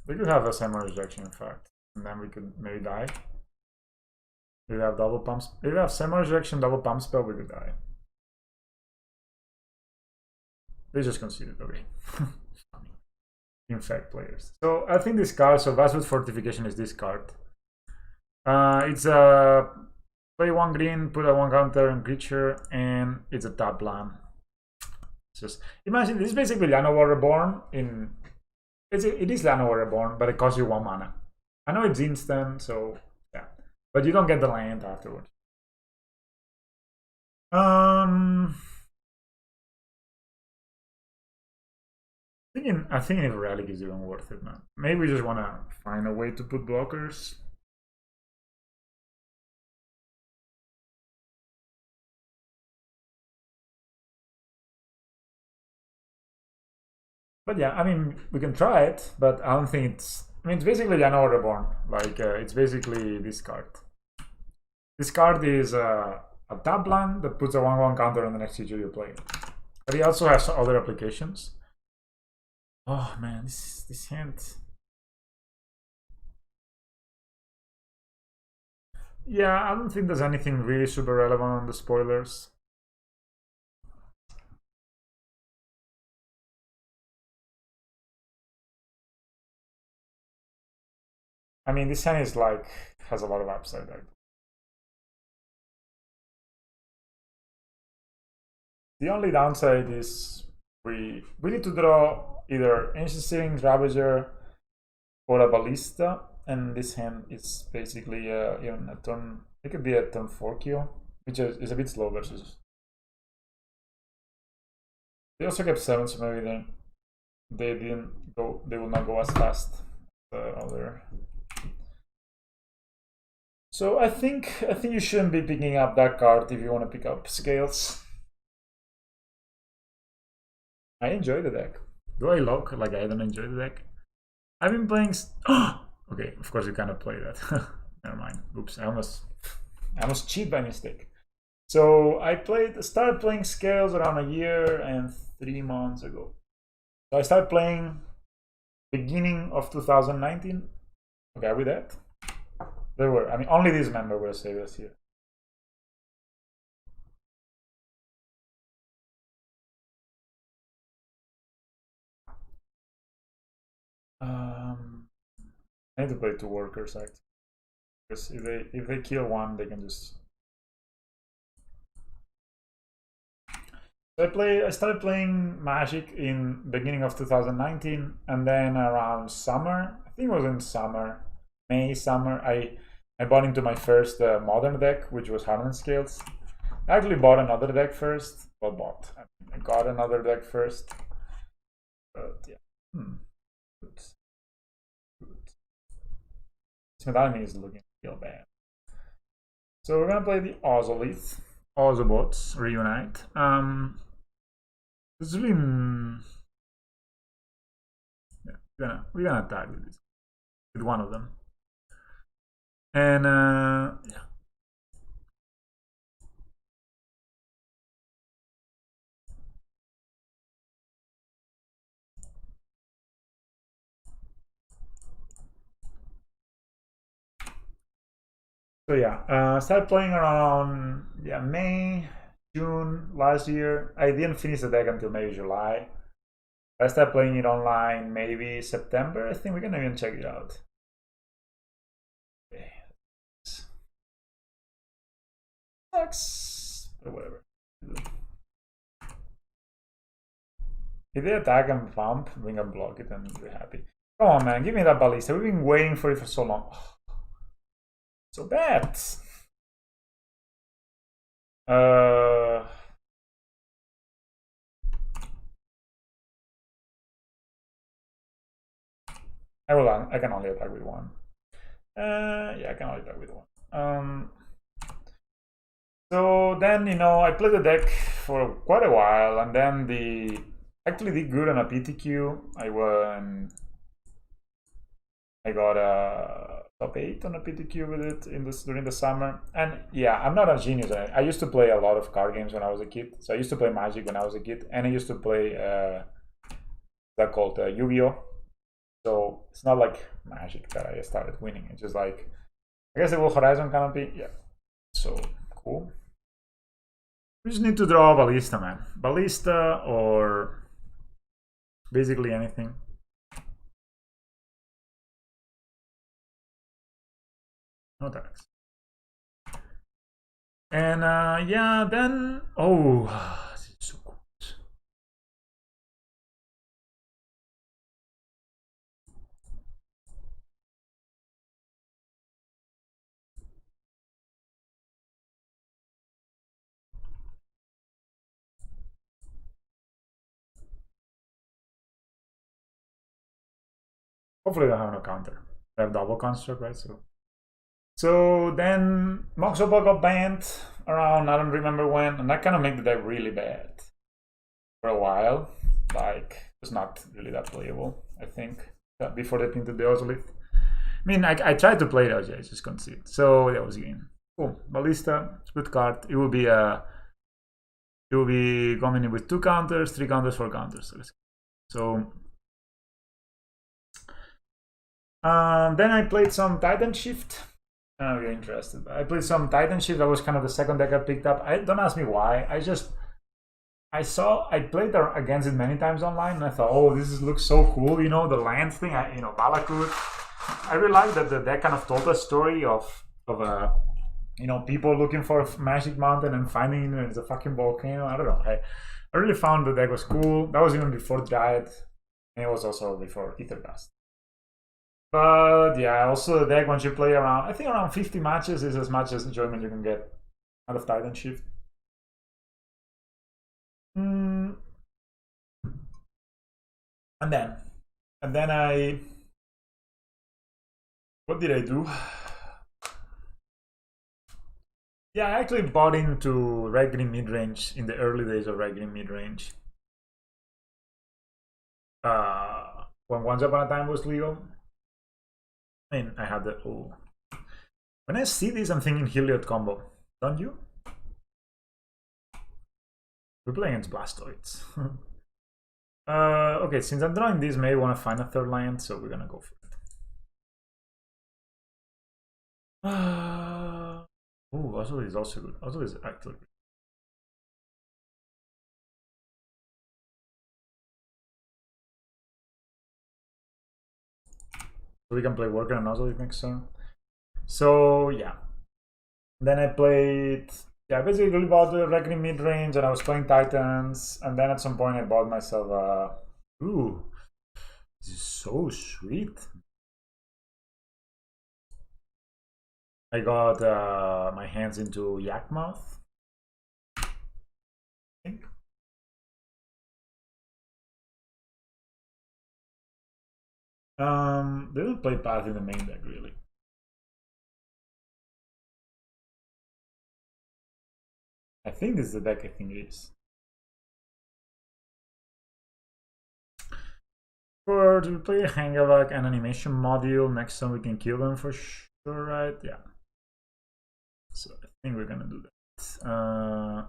We could have a semi-rejection, in fact, and then we could maybe die. If we have double pumps, if we have semi-rejection, double pump spell, we could die. They just conceded, okay. Infect players. So I think this card, so Vastwood Fortification is this card. It's a play 1 green, put a 1 counter on creature, and it's a tap land. It's just imagine this is basically Llanowar Reborn in it is Llanowar Reborn, but it costs you 1 mana. I know it's instant, so yeah, but you don't get the land afterwards. I think if Relic is even worth it, man. Maybe we just want to find a way to put blockers. But yeah, I mean, we can try it, but I don't think it's... I mean, it's basically Llanowar Reborn. Like, it's basically this card. This card is a tap land that puts a 1/1 counter on the next creature you play. But he also has other applications. Oh man, this hand. Yeah, I don't think there's anything really super relevant on the spoilers. I mean, this hand is like has a lot of upside. The only downside is we need to draw either Ancient Searing, Ravager, or a Ballista, and this hand is basically even a turn. It could be a turn 4 kill, which is a bit slow versus. They also kept 7, so maybe they didn't go. They will not go as fast as the other. So I think you shouldn't be picking up that card if you want to pick up Scales. I enjoy the deck. Do I look like I don't enjoy the deck? I've been playing. Okay, of course you cannot play that. Never mind. Oops, I almost cheat by mistake. So I started playing Scales around a year and 3 months ago. So I started playing beginning of 2019. Okay, with that. There were, I mean, only this member will save us here. I need to play 2 workers actually, because if they kill one, they can just. So I started playing Magic in beginning of 2019, and then around summer, I think it was in summer, summer, I bought into my first modern deck, which was Hardened Scales. I actually bought another deck first. Well, I got another deck first. But yeah. Good. This medallion is looking real bad. So we're gonna play the Ozolith. Ozobots reunite. This is really yeah, we're gonna attack with this, with one of them. And yeah. So yeah, started playing around May, June last year. I didn't finish the deck until maybe July. I started playing it online maybe September. I think we can even check it out. Okay. Sucks, or whatever. If they attack and pump, we can block it and we're happy. Come on, man, give me that Ballista. We've been waiting for it for so long. So bad. I can only attack with one. Yeah, I can only attack with one. So then, you know, I played the deck for quite a while, and then actually did good on a PTQ. I got top 8 on a PTQ with it during the summer. And yeah, I'm not a genius at it. I used to play a lot of card games when I was a kid. So I used to play Magic when I was a kid, and I used to play that called Yu-Gi-Oh. So it's not like Magic that I started winning. It's just like, I guess it will Horizon Canopy. Yeah. So cool. We just need to draw Ballista, man. Ballista or basically anything. No tax. And yeah, then this is so good. Hopefully they have no counter. They have double construct, right? So then Moxoba got banned around, I don't remember when, and that kind of made the deck really bad for a while. Like, it's not really that playable, I think, before they painted the Ozolith. I mean, I tried to play it, I just couldn't see it. So that was the game. Cool. Ballista, it's a good card. It will be coming in with 2 counters, 3 counters, 4 counters. So then I played some Titan Shift. I don't know if you're interested, but I played some Titan Shift. That was kind of the second deck I picked up. Don't ask me why. I played against it many times online, and I thought, oh, this looks so cool. You know, the lands thing. Balakut. I really like that the deck kind of told a story of people looking for a magic mountain and finding it. It's a fucking volcano. I don't know. I really found the deck was cool. That was even before Dryad, and it was also before Ethergast. But yeah, also the deck, once you play around, I think around 50 matches is as much as enjoyment you can get out of Titan Shift. And then what did I do? Yeah, I actually bought into Red Green midrange in the early days of Red Green midrange. When Once Upon a Time was legal. I mean, I had the when I see this, I'm thinking Heliod combo, don't you? We're playing against Blastoids. Okay, since I'm drawing this, maybe want to find a third land, so we're gonna go for it. Ozolith is also good. Ozolith is actually good. So we can play Worker and Ozolith next turn. So yeah. Then I played, I basically bought the Reckoning mid-range, and I was playing Titans, and then at some point I bought myself ooh, this is so sweet. I got my hands into Yakmouth, I think. They don't play Path in the main deck, really. I think this is the deck I think it is. To play a Hangavak and animation module, next time we can kill them for sure, right? Yeah. So I think we're gonna do that.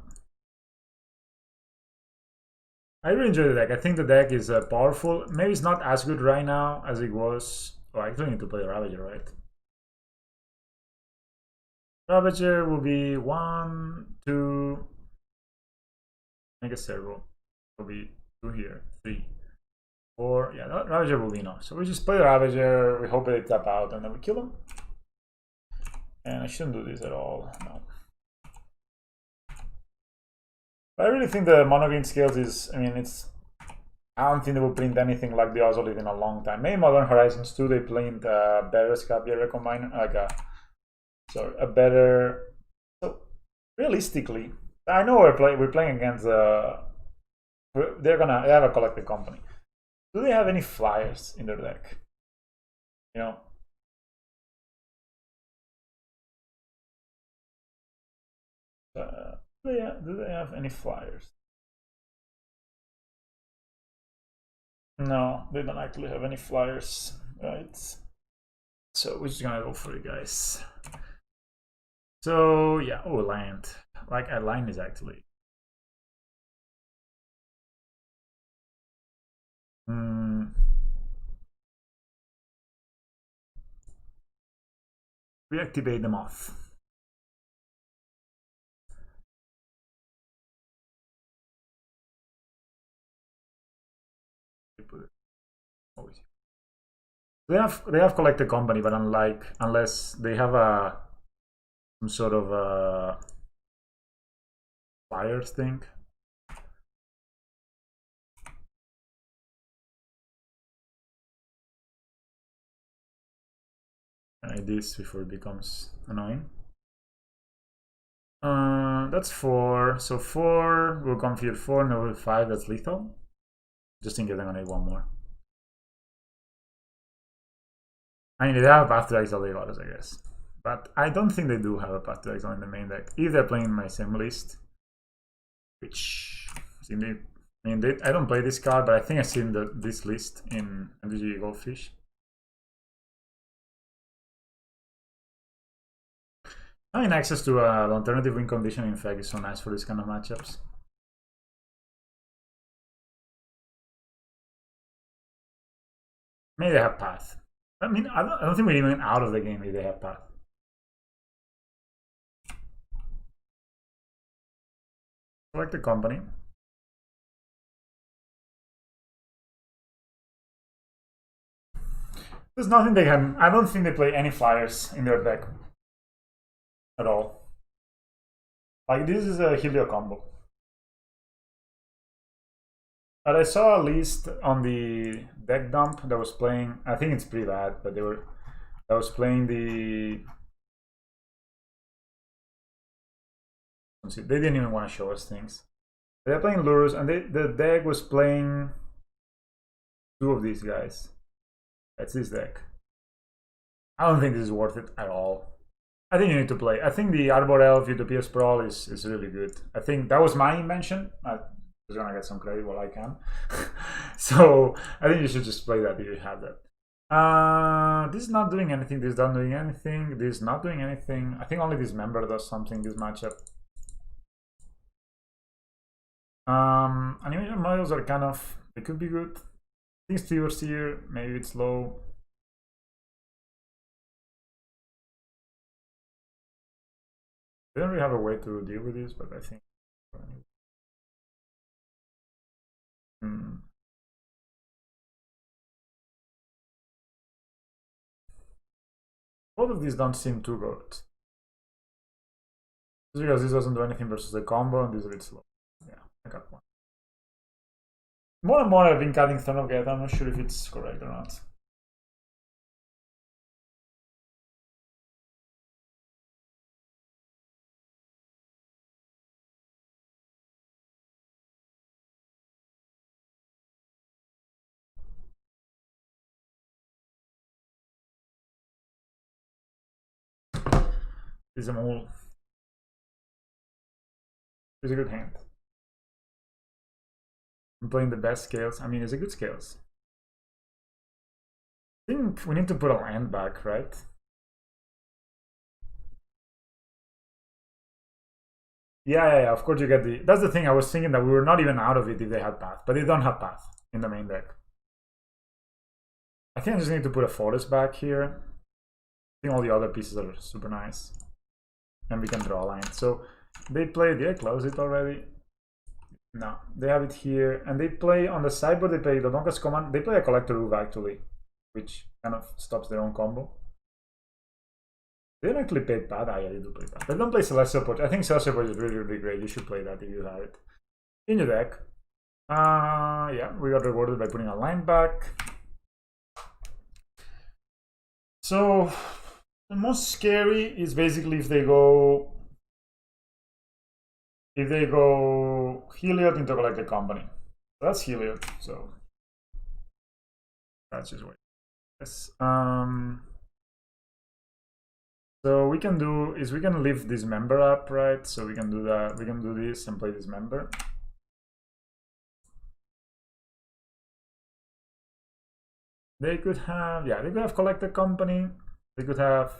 I really enjoy the deck. I think the deck is powerful. Maybe it's not as good right now as it was. Oh, I actually need to play Ravager, right? Ravager will be 1, 2. Make a servo. Will be 2 here, 3, 4. Yeah, that Ravager will be enough. So we just play Ravager. We hope they tap out, and then we kill them. And I shouldn't do this at all. No. But I really think the Monogreen Scales is, I don't think they will print anything like the Ozolith in a long time. Maybe Modern Horizons 2, they print a better Scapier Recombiner, like a better. So realistically, I know we're playing against they have a collective company. Do they have any flyers in their deck? You know. Do they have any flyers? No, they don't actually have any flyers, right? So we're just gonna go for it, guys. So yeah, oh, land. Like a line is actually. Reactivate the moth. They have collected company, but unless they have some sort of flyers thing. I this before it becomes annoying. That's 4. So 4 will configure 4, no 5. That's lethal. Just in case I'm gonna need one more. I mean, they have a path to exile Legolas, I guess. But I don't think they do have a path to exile in the main deck. If they're playing my same list, which I mean, I don't play this card, but I think I've seen this list in MTG Goldfish. Having access to an alternative win condition, in fact, is so nice for this kind of matchups. Maybe they have path. I mean, I don't think we're even out of the game if they have path. Select the company. There's nothing they can. I don't think they play any flyers in their deck at all. Like, this is a Helio combo. But I saw a list on the deck dump that was playing. I think it's pretty bad, but that was playing the. Let's see, they didn't even want to show us things. They're playing Lurus, and the deck was playing 2 of these guys. That's this deck. I don't think this is worth it at all. I think you need to play. I think the Arbor Elf Utopia Sprawl is really good. I think that was my invention. I was gonna get some credit while I can. So I think you should just play that if you have that. This is not doing anything. This is not doing anything. This is not doing anything. I think only this member does something this matchup. Animation models are kind of, they could be good. I think Steelers here, maybe it's low. They don't really have a way to deal with this, but I think. Both of these don't seem too good. Just because this doesn't do anything versus the combo, and this is a bit slow. Yeah, I got one. More and more I've been cutting Throne of Geth. I'm not sure if it's correct or not. This is a mole. It's a good hand. I'm playing the best scales. I mean, it's a good scales. I think we need to put a land back, right? Yeah, of course you get the... That's the thing, I was thinking that we were not even out of it if they had path. But they don't have path in the main deck. I think I just need to put a forest back here. I think all the other pieces are super nice. And we can draw a line. So they play... Did I close it already? No, they have it here. And they play on the sideboard, they play the Donka's Command. They play a Collector Roof actually, which kind of stops their own combo. They don't actually play Path. Yeah, they do play Path. They don't play Celestial Portrait. I think Celestial Portrait is really, really great. You should play that if you have it in your deck. Yeah, we got rewarded by putting a line back. So the most scary is basically if they go Heliod into Collected Company. That's Heliod, so that's just what. Yes. So we can do is we can lift this member up, right? So we can do that. We can do this and play this member. They could have, yeah, they could have Collected Company. They could have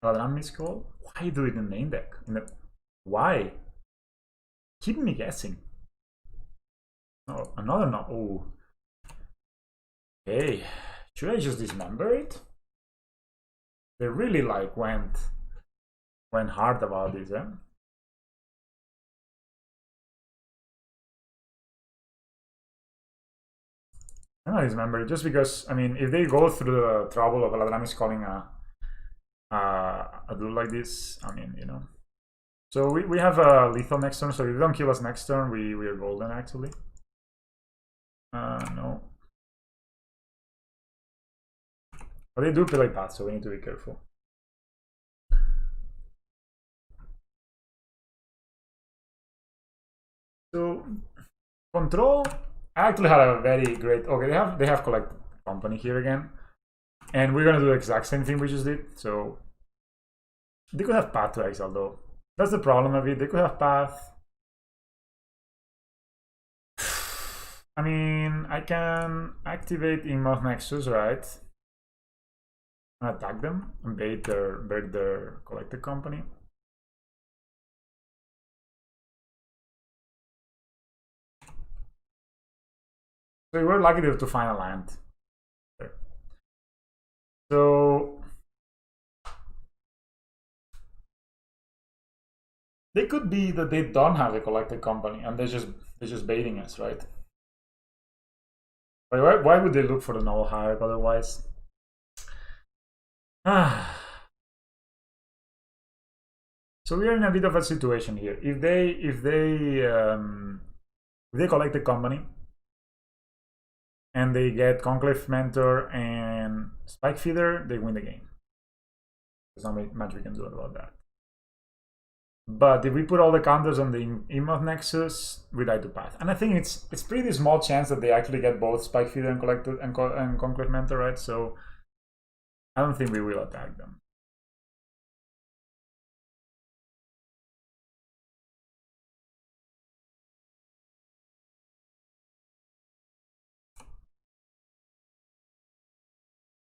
Ladrami's Call. Why do it in the main deck? Why? Keep me guessing. Oh, another no. Oh. Hey, should I just dismember it? They really like went hard about this, eh? I'm not dismember it just because, I mean, if they go through the trouble of Ladramis calling a dude like this, I mean, you know. So we have a lethal next turn, so if they don't kill us next turn, we are golden actually. No. But they do play path, so we need to be careful. So control, I actually had a very great. Okay, they have collect company here again, and we're gonna do the exact same thing we just did. So they could have path to exile though. That's the problem of it. They could have path. I mean, I can activate Inmoth Nexus, right? And attack them and bait their collected company. So we were lucky to find a land. So they could be that they don't have a collected company and they're just baiting us, right? Why would they look for the null hierarchy otherwise? So we are in a bit of a situation here. If they collect a company and they get Conclave Mentor and Spike Feeder, they win the game. There's not much we can do about that. But if we put all the counters on the Inmoth Nexus, we die to path. And I think it's pretty small chance that they actually get both Spike Feeder and Collected and Conclave Mentor, right? So I don't think we will attack them.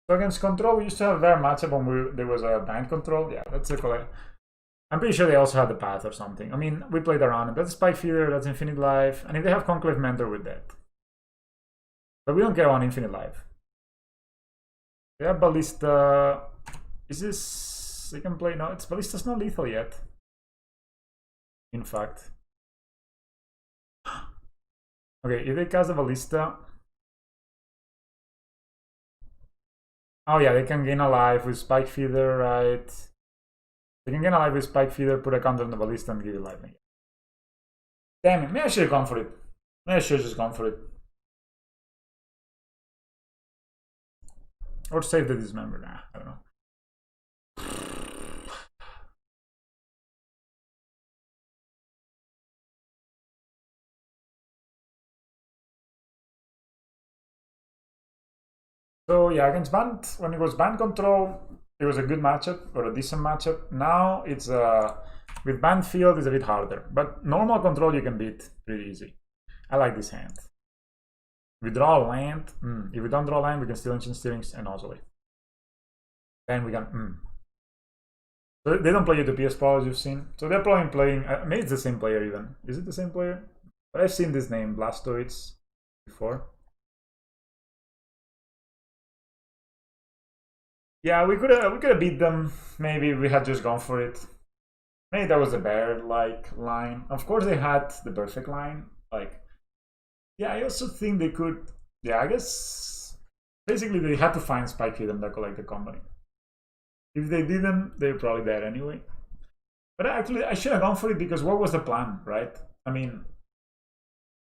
So against control, we used to have a better matchup when there was a band control. Yeah, that's a collect. I'm pretty sure they also had the path or something. I mean, we played around it. That's Spike Feeder, that's Infinite Life. And if they have Conclave Mentor with that. But we don't care on Infinite Life. They have Ballista. Is this... They can play... No, it's Ballista's not lethal yet. In fact. Okay, if they cast a Ballista... Oh yeah, they can gain a life with Spike Feeder, right? They can gain a life with Spike Feeder, put a counter on the Ballista and give you life again. Damn it, maybe I should have gone for it. Maybe I should have just gone for it. Or save the dismember. Nah, I don't know. So yeah, against band, when it was band control, it was a good matchup or a decent matchup. Now it's with band field it's a bit harder, but normal control you can beat pretty easy. I like this hand. We draw a land. If we don't draw a land, we can still ancient steerings and also it. Then we can. So they don't play UTP as far as you've seen. So they're probably playing. Maybe it's the same player even. Is it the same player? But I've seen this name Blastoids before. Yeah, we could have beat them. Maybe we had just gone for it. Maybe that was a bear like line. Of course, they had the perfect line. Like, yeah, I also think they could. Yeah, I guess basically they had to find Spike Hidden that collect the company. If they didn't, they're probably dead anyway. But actually, I should have gone for it because what was the plan, right? I mean,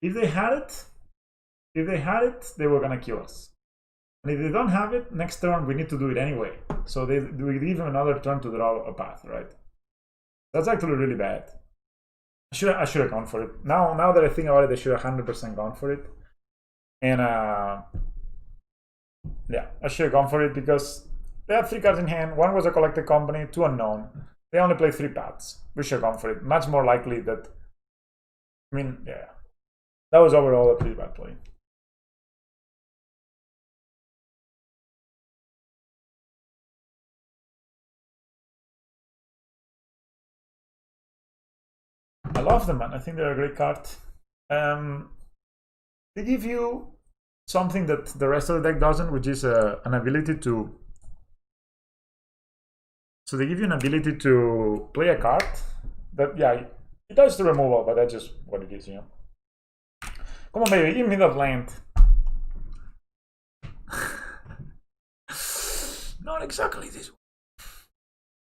if they had it, they were gonna kill us. And if they don't have it, next turn we need to do it anyway. So we give them another turn to draw a path, right? That's actually really bad. I should have gone for it. Now that I think about it, they should have 100% gone for it. And yeah, I should have gone for it because they had 3 cards in hand. 1 was a collected company, 2 unknown. They only played 3 paths. We should have gone for it. Much more likely that. I mean, yeah, that was overall a pretty bad play. love them, man. I think they're a great card. They give you something that the rest of the deck doesn't, which is an ability to. So they give you an ability to play a card that, yeah, it does the removal, but that's just what it is, you know. Come on, baby, give me that land. Not exactly this one.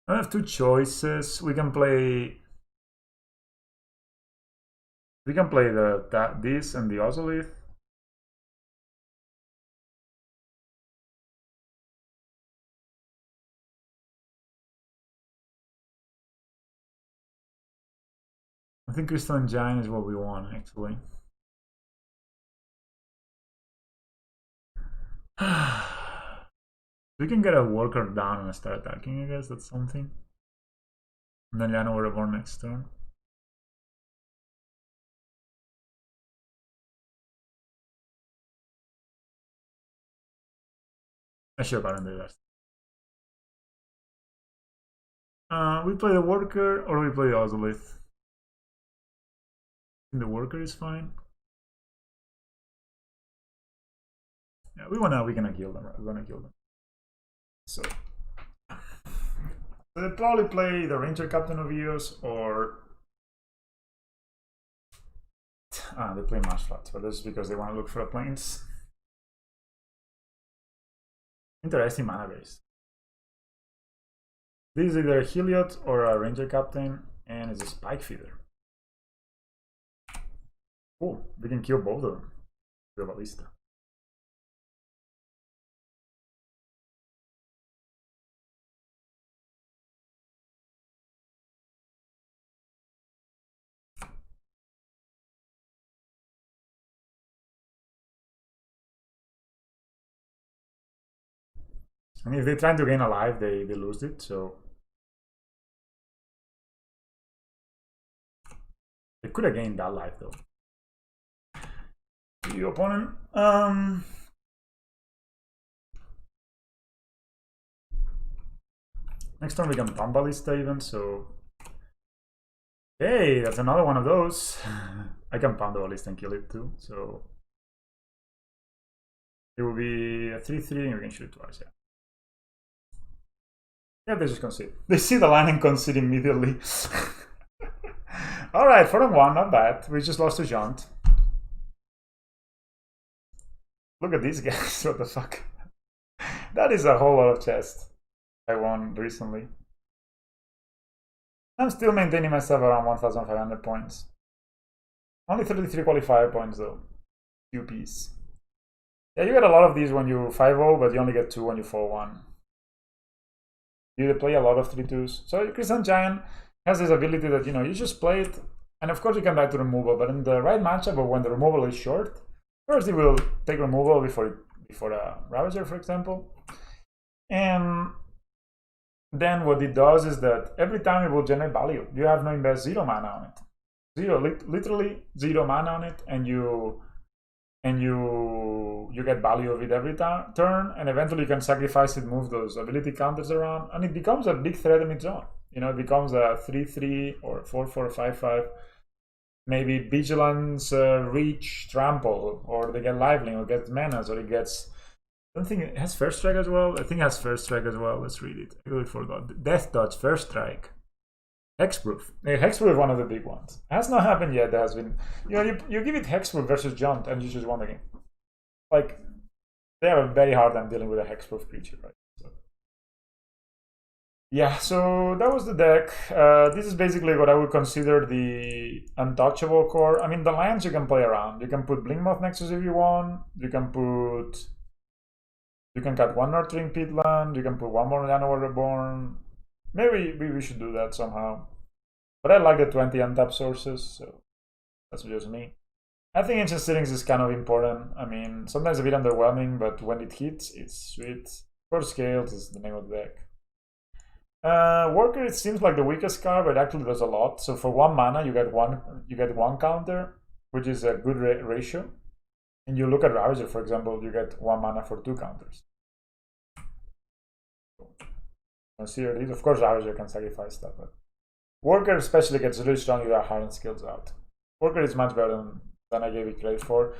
I have two choices. We can play this and the Ozolith. I think Crystalline Giant is what we want, actually. We can get a worker down and start attacking, I guess. That's something. And then Llano Reborn next turn. I should have done that. We play the worker or we play the Ozolith. The worker is fine. Yeah, we're gonna kill them, right? We're gonna kill them. So they probably play the Ranger Captain of Eos or they play Mash Flats, but that's because they want to look for a plains. Interesting mana base. This is either a Heliod or a Ranger Captain, and it's a Spike Feeder. Cool, we can kill both of them with a Ballista. And if they're trying to gain a life, they lose it, so they could have gained that life though. Your opponent. Next turn we can pump Ballista even, so hey, that's another one of those. I can pump the Ballista and kill it too, so it will be a 3/3 and we can shoot it twice, yeah. Yeah, they just concede. They see the line and concede immediately. Alright, 4-1, not bad. We just lost to Jaunt. Look at these guys, what the fuck. That is a whole lot of chest I won recently. I'm still maintaining myself around 1,500 points. Only 33 qualifier points though. QPs. Yeah, you get a lot of these when you 5-0, but you only get 2 when you 4-1. You play a lot of 3-2s. So Crystalline Giant has this ability that, you know, you just play it, and of course you can die to removal, but in the right matchup or when the removal is short, first it will take removal before a Ravager, for example. And then what it does is that every time it will generate value. You have no invest 0 mana on it. Literally 0 mana on it, and you get value of it every turn, and eventually you can sacrifice it, move those ability counters around, and it becomes a big threat in its own. You know, it becomes a 3/3 or 4/4, 5/5. Maybe Vigilance, Reach, Trample, or they get Liveling, or get Menace, or it gets... I don't think it has First Strike as well. I think it has First Strike as well. Let's read it. I really forgot. Death Touch, First Strike. Hexproof. Hexproof is one of the big ones. It has not happened yet. There has been... You know, you give it Hexproof versus Jaunt, and you just won the game. Like, they have a very hard time dealing with a Hexproof creature, right? So. Yeah, so that was the deck. This is basically what I would consider the untouchable core. I mean, the lands you can play around. You can put Blinkmoth Nexus if you want. You can cut one Nurturing Peatland. You can put one more Llano Reborn. Maybe we should do that somehow. But I like the 20 untap sources, so that's just me. I think Ancient Settings is kind of important. I mean, sometimes a bit underwhelming, but when it hits, it's sweet. For Scales is the name of the deck. Worker, it seems like the weakest card, but it actually does a lot. So for 1 mana, you get one counter, which is a good ratio. And you look at Ravager, for example, you get 1 mana for 2 counters. Consider these. Of course, Ravager can sacrifice stuff, but Worker especially gets really strong if you have hardened skills out. Worker is much better than I gave it credit for.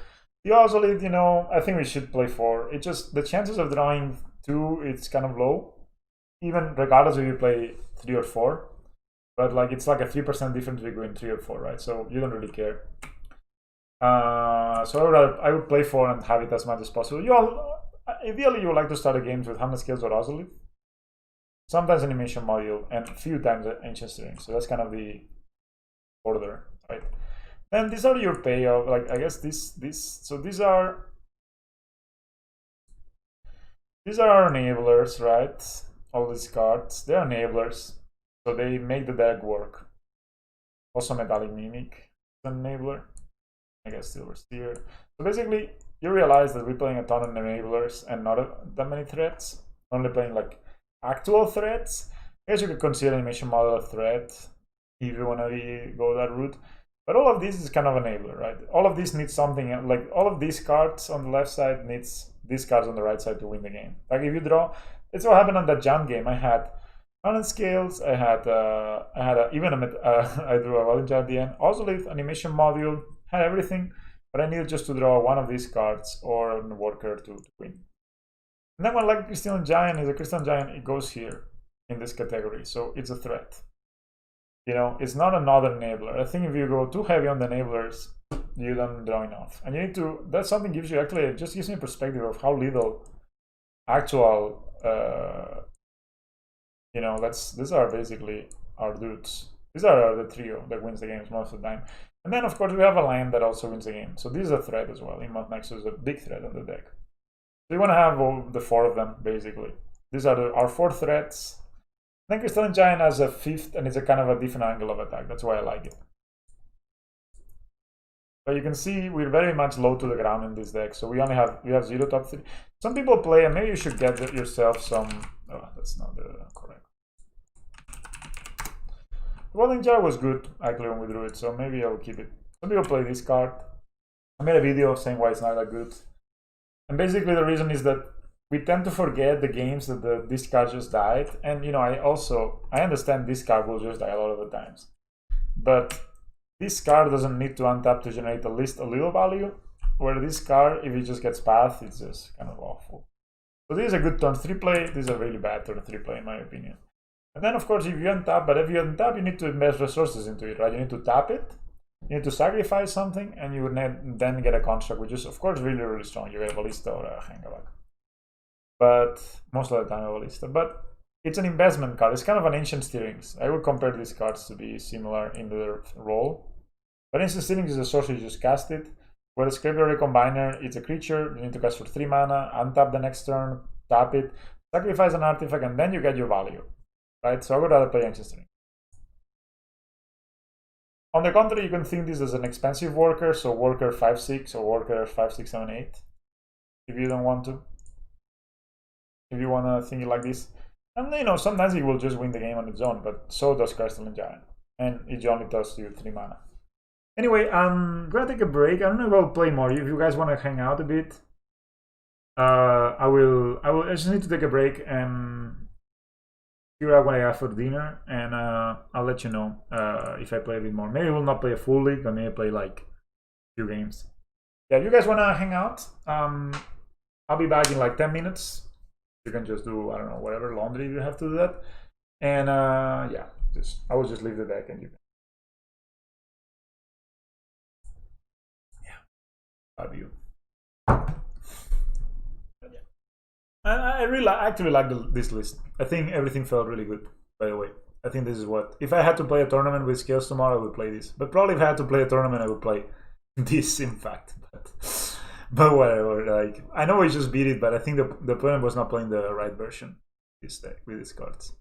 The Ozolith, you know, I think we should play 4. It just, the chances of drawing 2, it's kind of low, even regardless if you play 3 or 4. But like it's like a 3% difference between 3 or 4, right? So you don't really care. So I would play 4 and have it as much as possible. Ideally, you would like to start a game with Hamlet Skills or Ozolith. Sometimes Animation Module, and a few times Ancient Steering. So that's kind of the order, right? And these are your payoff. Like I guess so these are our enablers, right? All these cards, they're enablers. So they make the deck work. Also Metallic Mimic is an enabler. I guess Silver Steer. So basically, you realize that we're playing a ton of enablers and not that many threats. Only playing like actual threats. I guess you could consider Animation Model a threat if you want to go that route. But all of this is kind of enabler, right? All of this needs something, like all of these cards on the left side needs these cards on the right side to win the game. Like if you draw, it's what happened on that jump game. I had McFarlane Scales, I drew a Valentia at the end. Also with Animation Module, had everything, but I needed just to draw one of these cards or a worker to win. And then one like Crystalline Giant is a Crystalline Giant, it goes here in this category, so it's a threat. You know, it's not another enabler. I think if you go too heavy on the enablers, you don't draw enough. And you need to, that's something gives you actually, it just gives me a perspective of how little actual, you know, these are basically our dudes. These are the trio that wins the games most of the time. And then, of course, we have a land that also wins the game. So this is a threat as well. Imot Nexus is a big threat on the deck. So you want to have all the 4 of them, basically. These are our 4 threats. Then Crystalline Giant has a 5th, and it's a kind of a different angle of attack. That's why I like it. But you can see we're very much low to the ground in this deck. So we have 0 top 3. Some people play, and maybe you should get yourself some... Oh, that's not the correct. Rolling Jar was good, actually, when we drew it, so maybe I'll keep it. Some people play this card. I made a video saying why it's not that good. And basically the reason is that we tend to forget the games that this card just died. And, you know, I understand this card will just die a lot of the times. But this card doesn't need to untap to generate at least a little value, where this card, if it just gets path, it's just kind of awful. So this is a good turn 3 play. This is a really bad turn 3 play, in my opinion. And then, of course, if you untap, but if you untap, you need to invest resources into it, right? You need to tap it, you need to sacrifice something, and you would then get a construct, which is, of course, really, really strong. You get a Ballista or a Hangabak. But most of the time, a Ballista. But it's an investment card. It's kind of an Ancient Steerings. I would compare these cards to be similar in their role. But Ancient Steerings is a sorcery, you just cast it. Whereas Scrapyard Recombiner, it's a creature, you need to cast for 3 mana, untap the next turn, tap it, sacrifice an artifact, and then you get your value. Right? So I would rather play Ancient Steering. On the contrary, you can think this as an expensive worker, so worker 5-6 or worker 5-6-7-8, if you don't want to. If you want to think it like this. And you know, sometimes it will just win the game on its own, but so does Crystalline Giant. And it only does you 3 mana. Anyway, I'm gonna take a break. I don't know if I'll play more. If you guys want to hang out a bit, I just need to take a break and figure out what I have for dinner, and I'll let you know if I play a bit more. Maybe we'll not play a full league, but maybe play like a few games. Yeah, if you guys want to hang out, I'll be back in like 10 minutes. You can just do, I don't know, whatever laundry you have to do that. And yeah, I will just leave the deck and you can. Yeah, love you. I really actually like this list. I think everything felt really good, by the way. I think this is what... If I had to play a tournament with Scales tomorrow, I would play this. But probably if I had to play a tournament, I would play this, in fact. But whatever, like... I know we just beat it, but I think the opponent was not playing the right version this deck with these cards.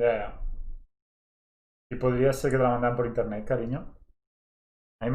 Ya, ya. Y podría ser que te la mandan por internet, cariño. A mí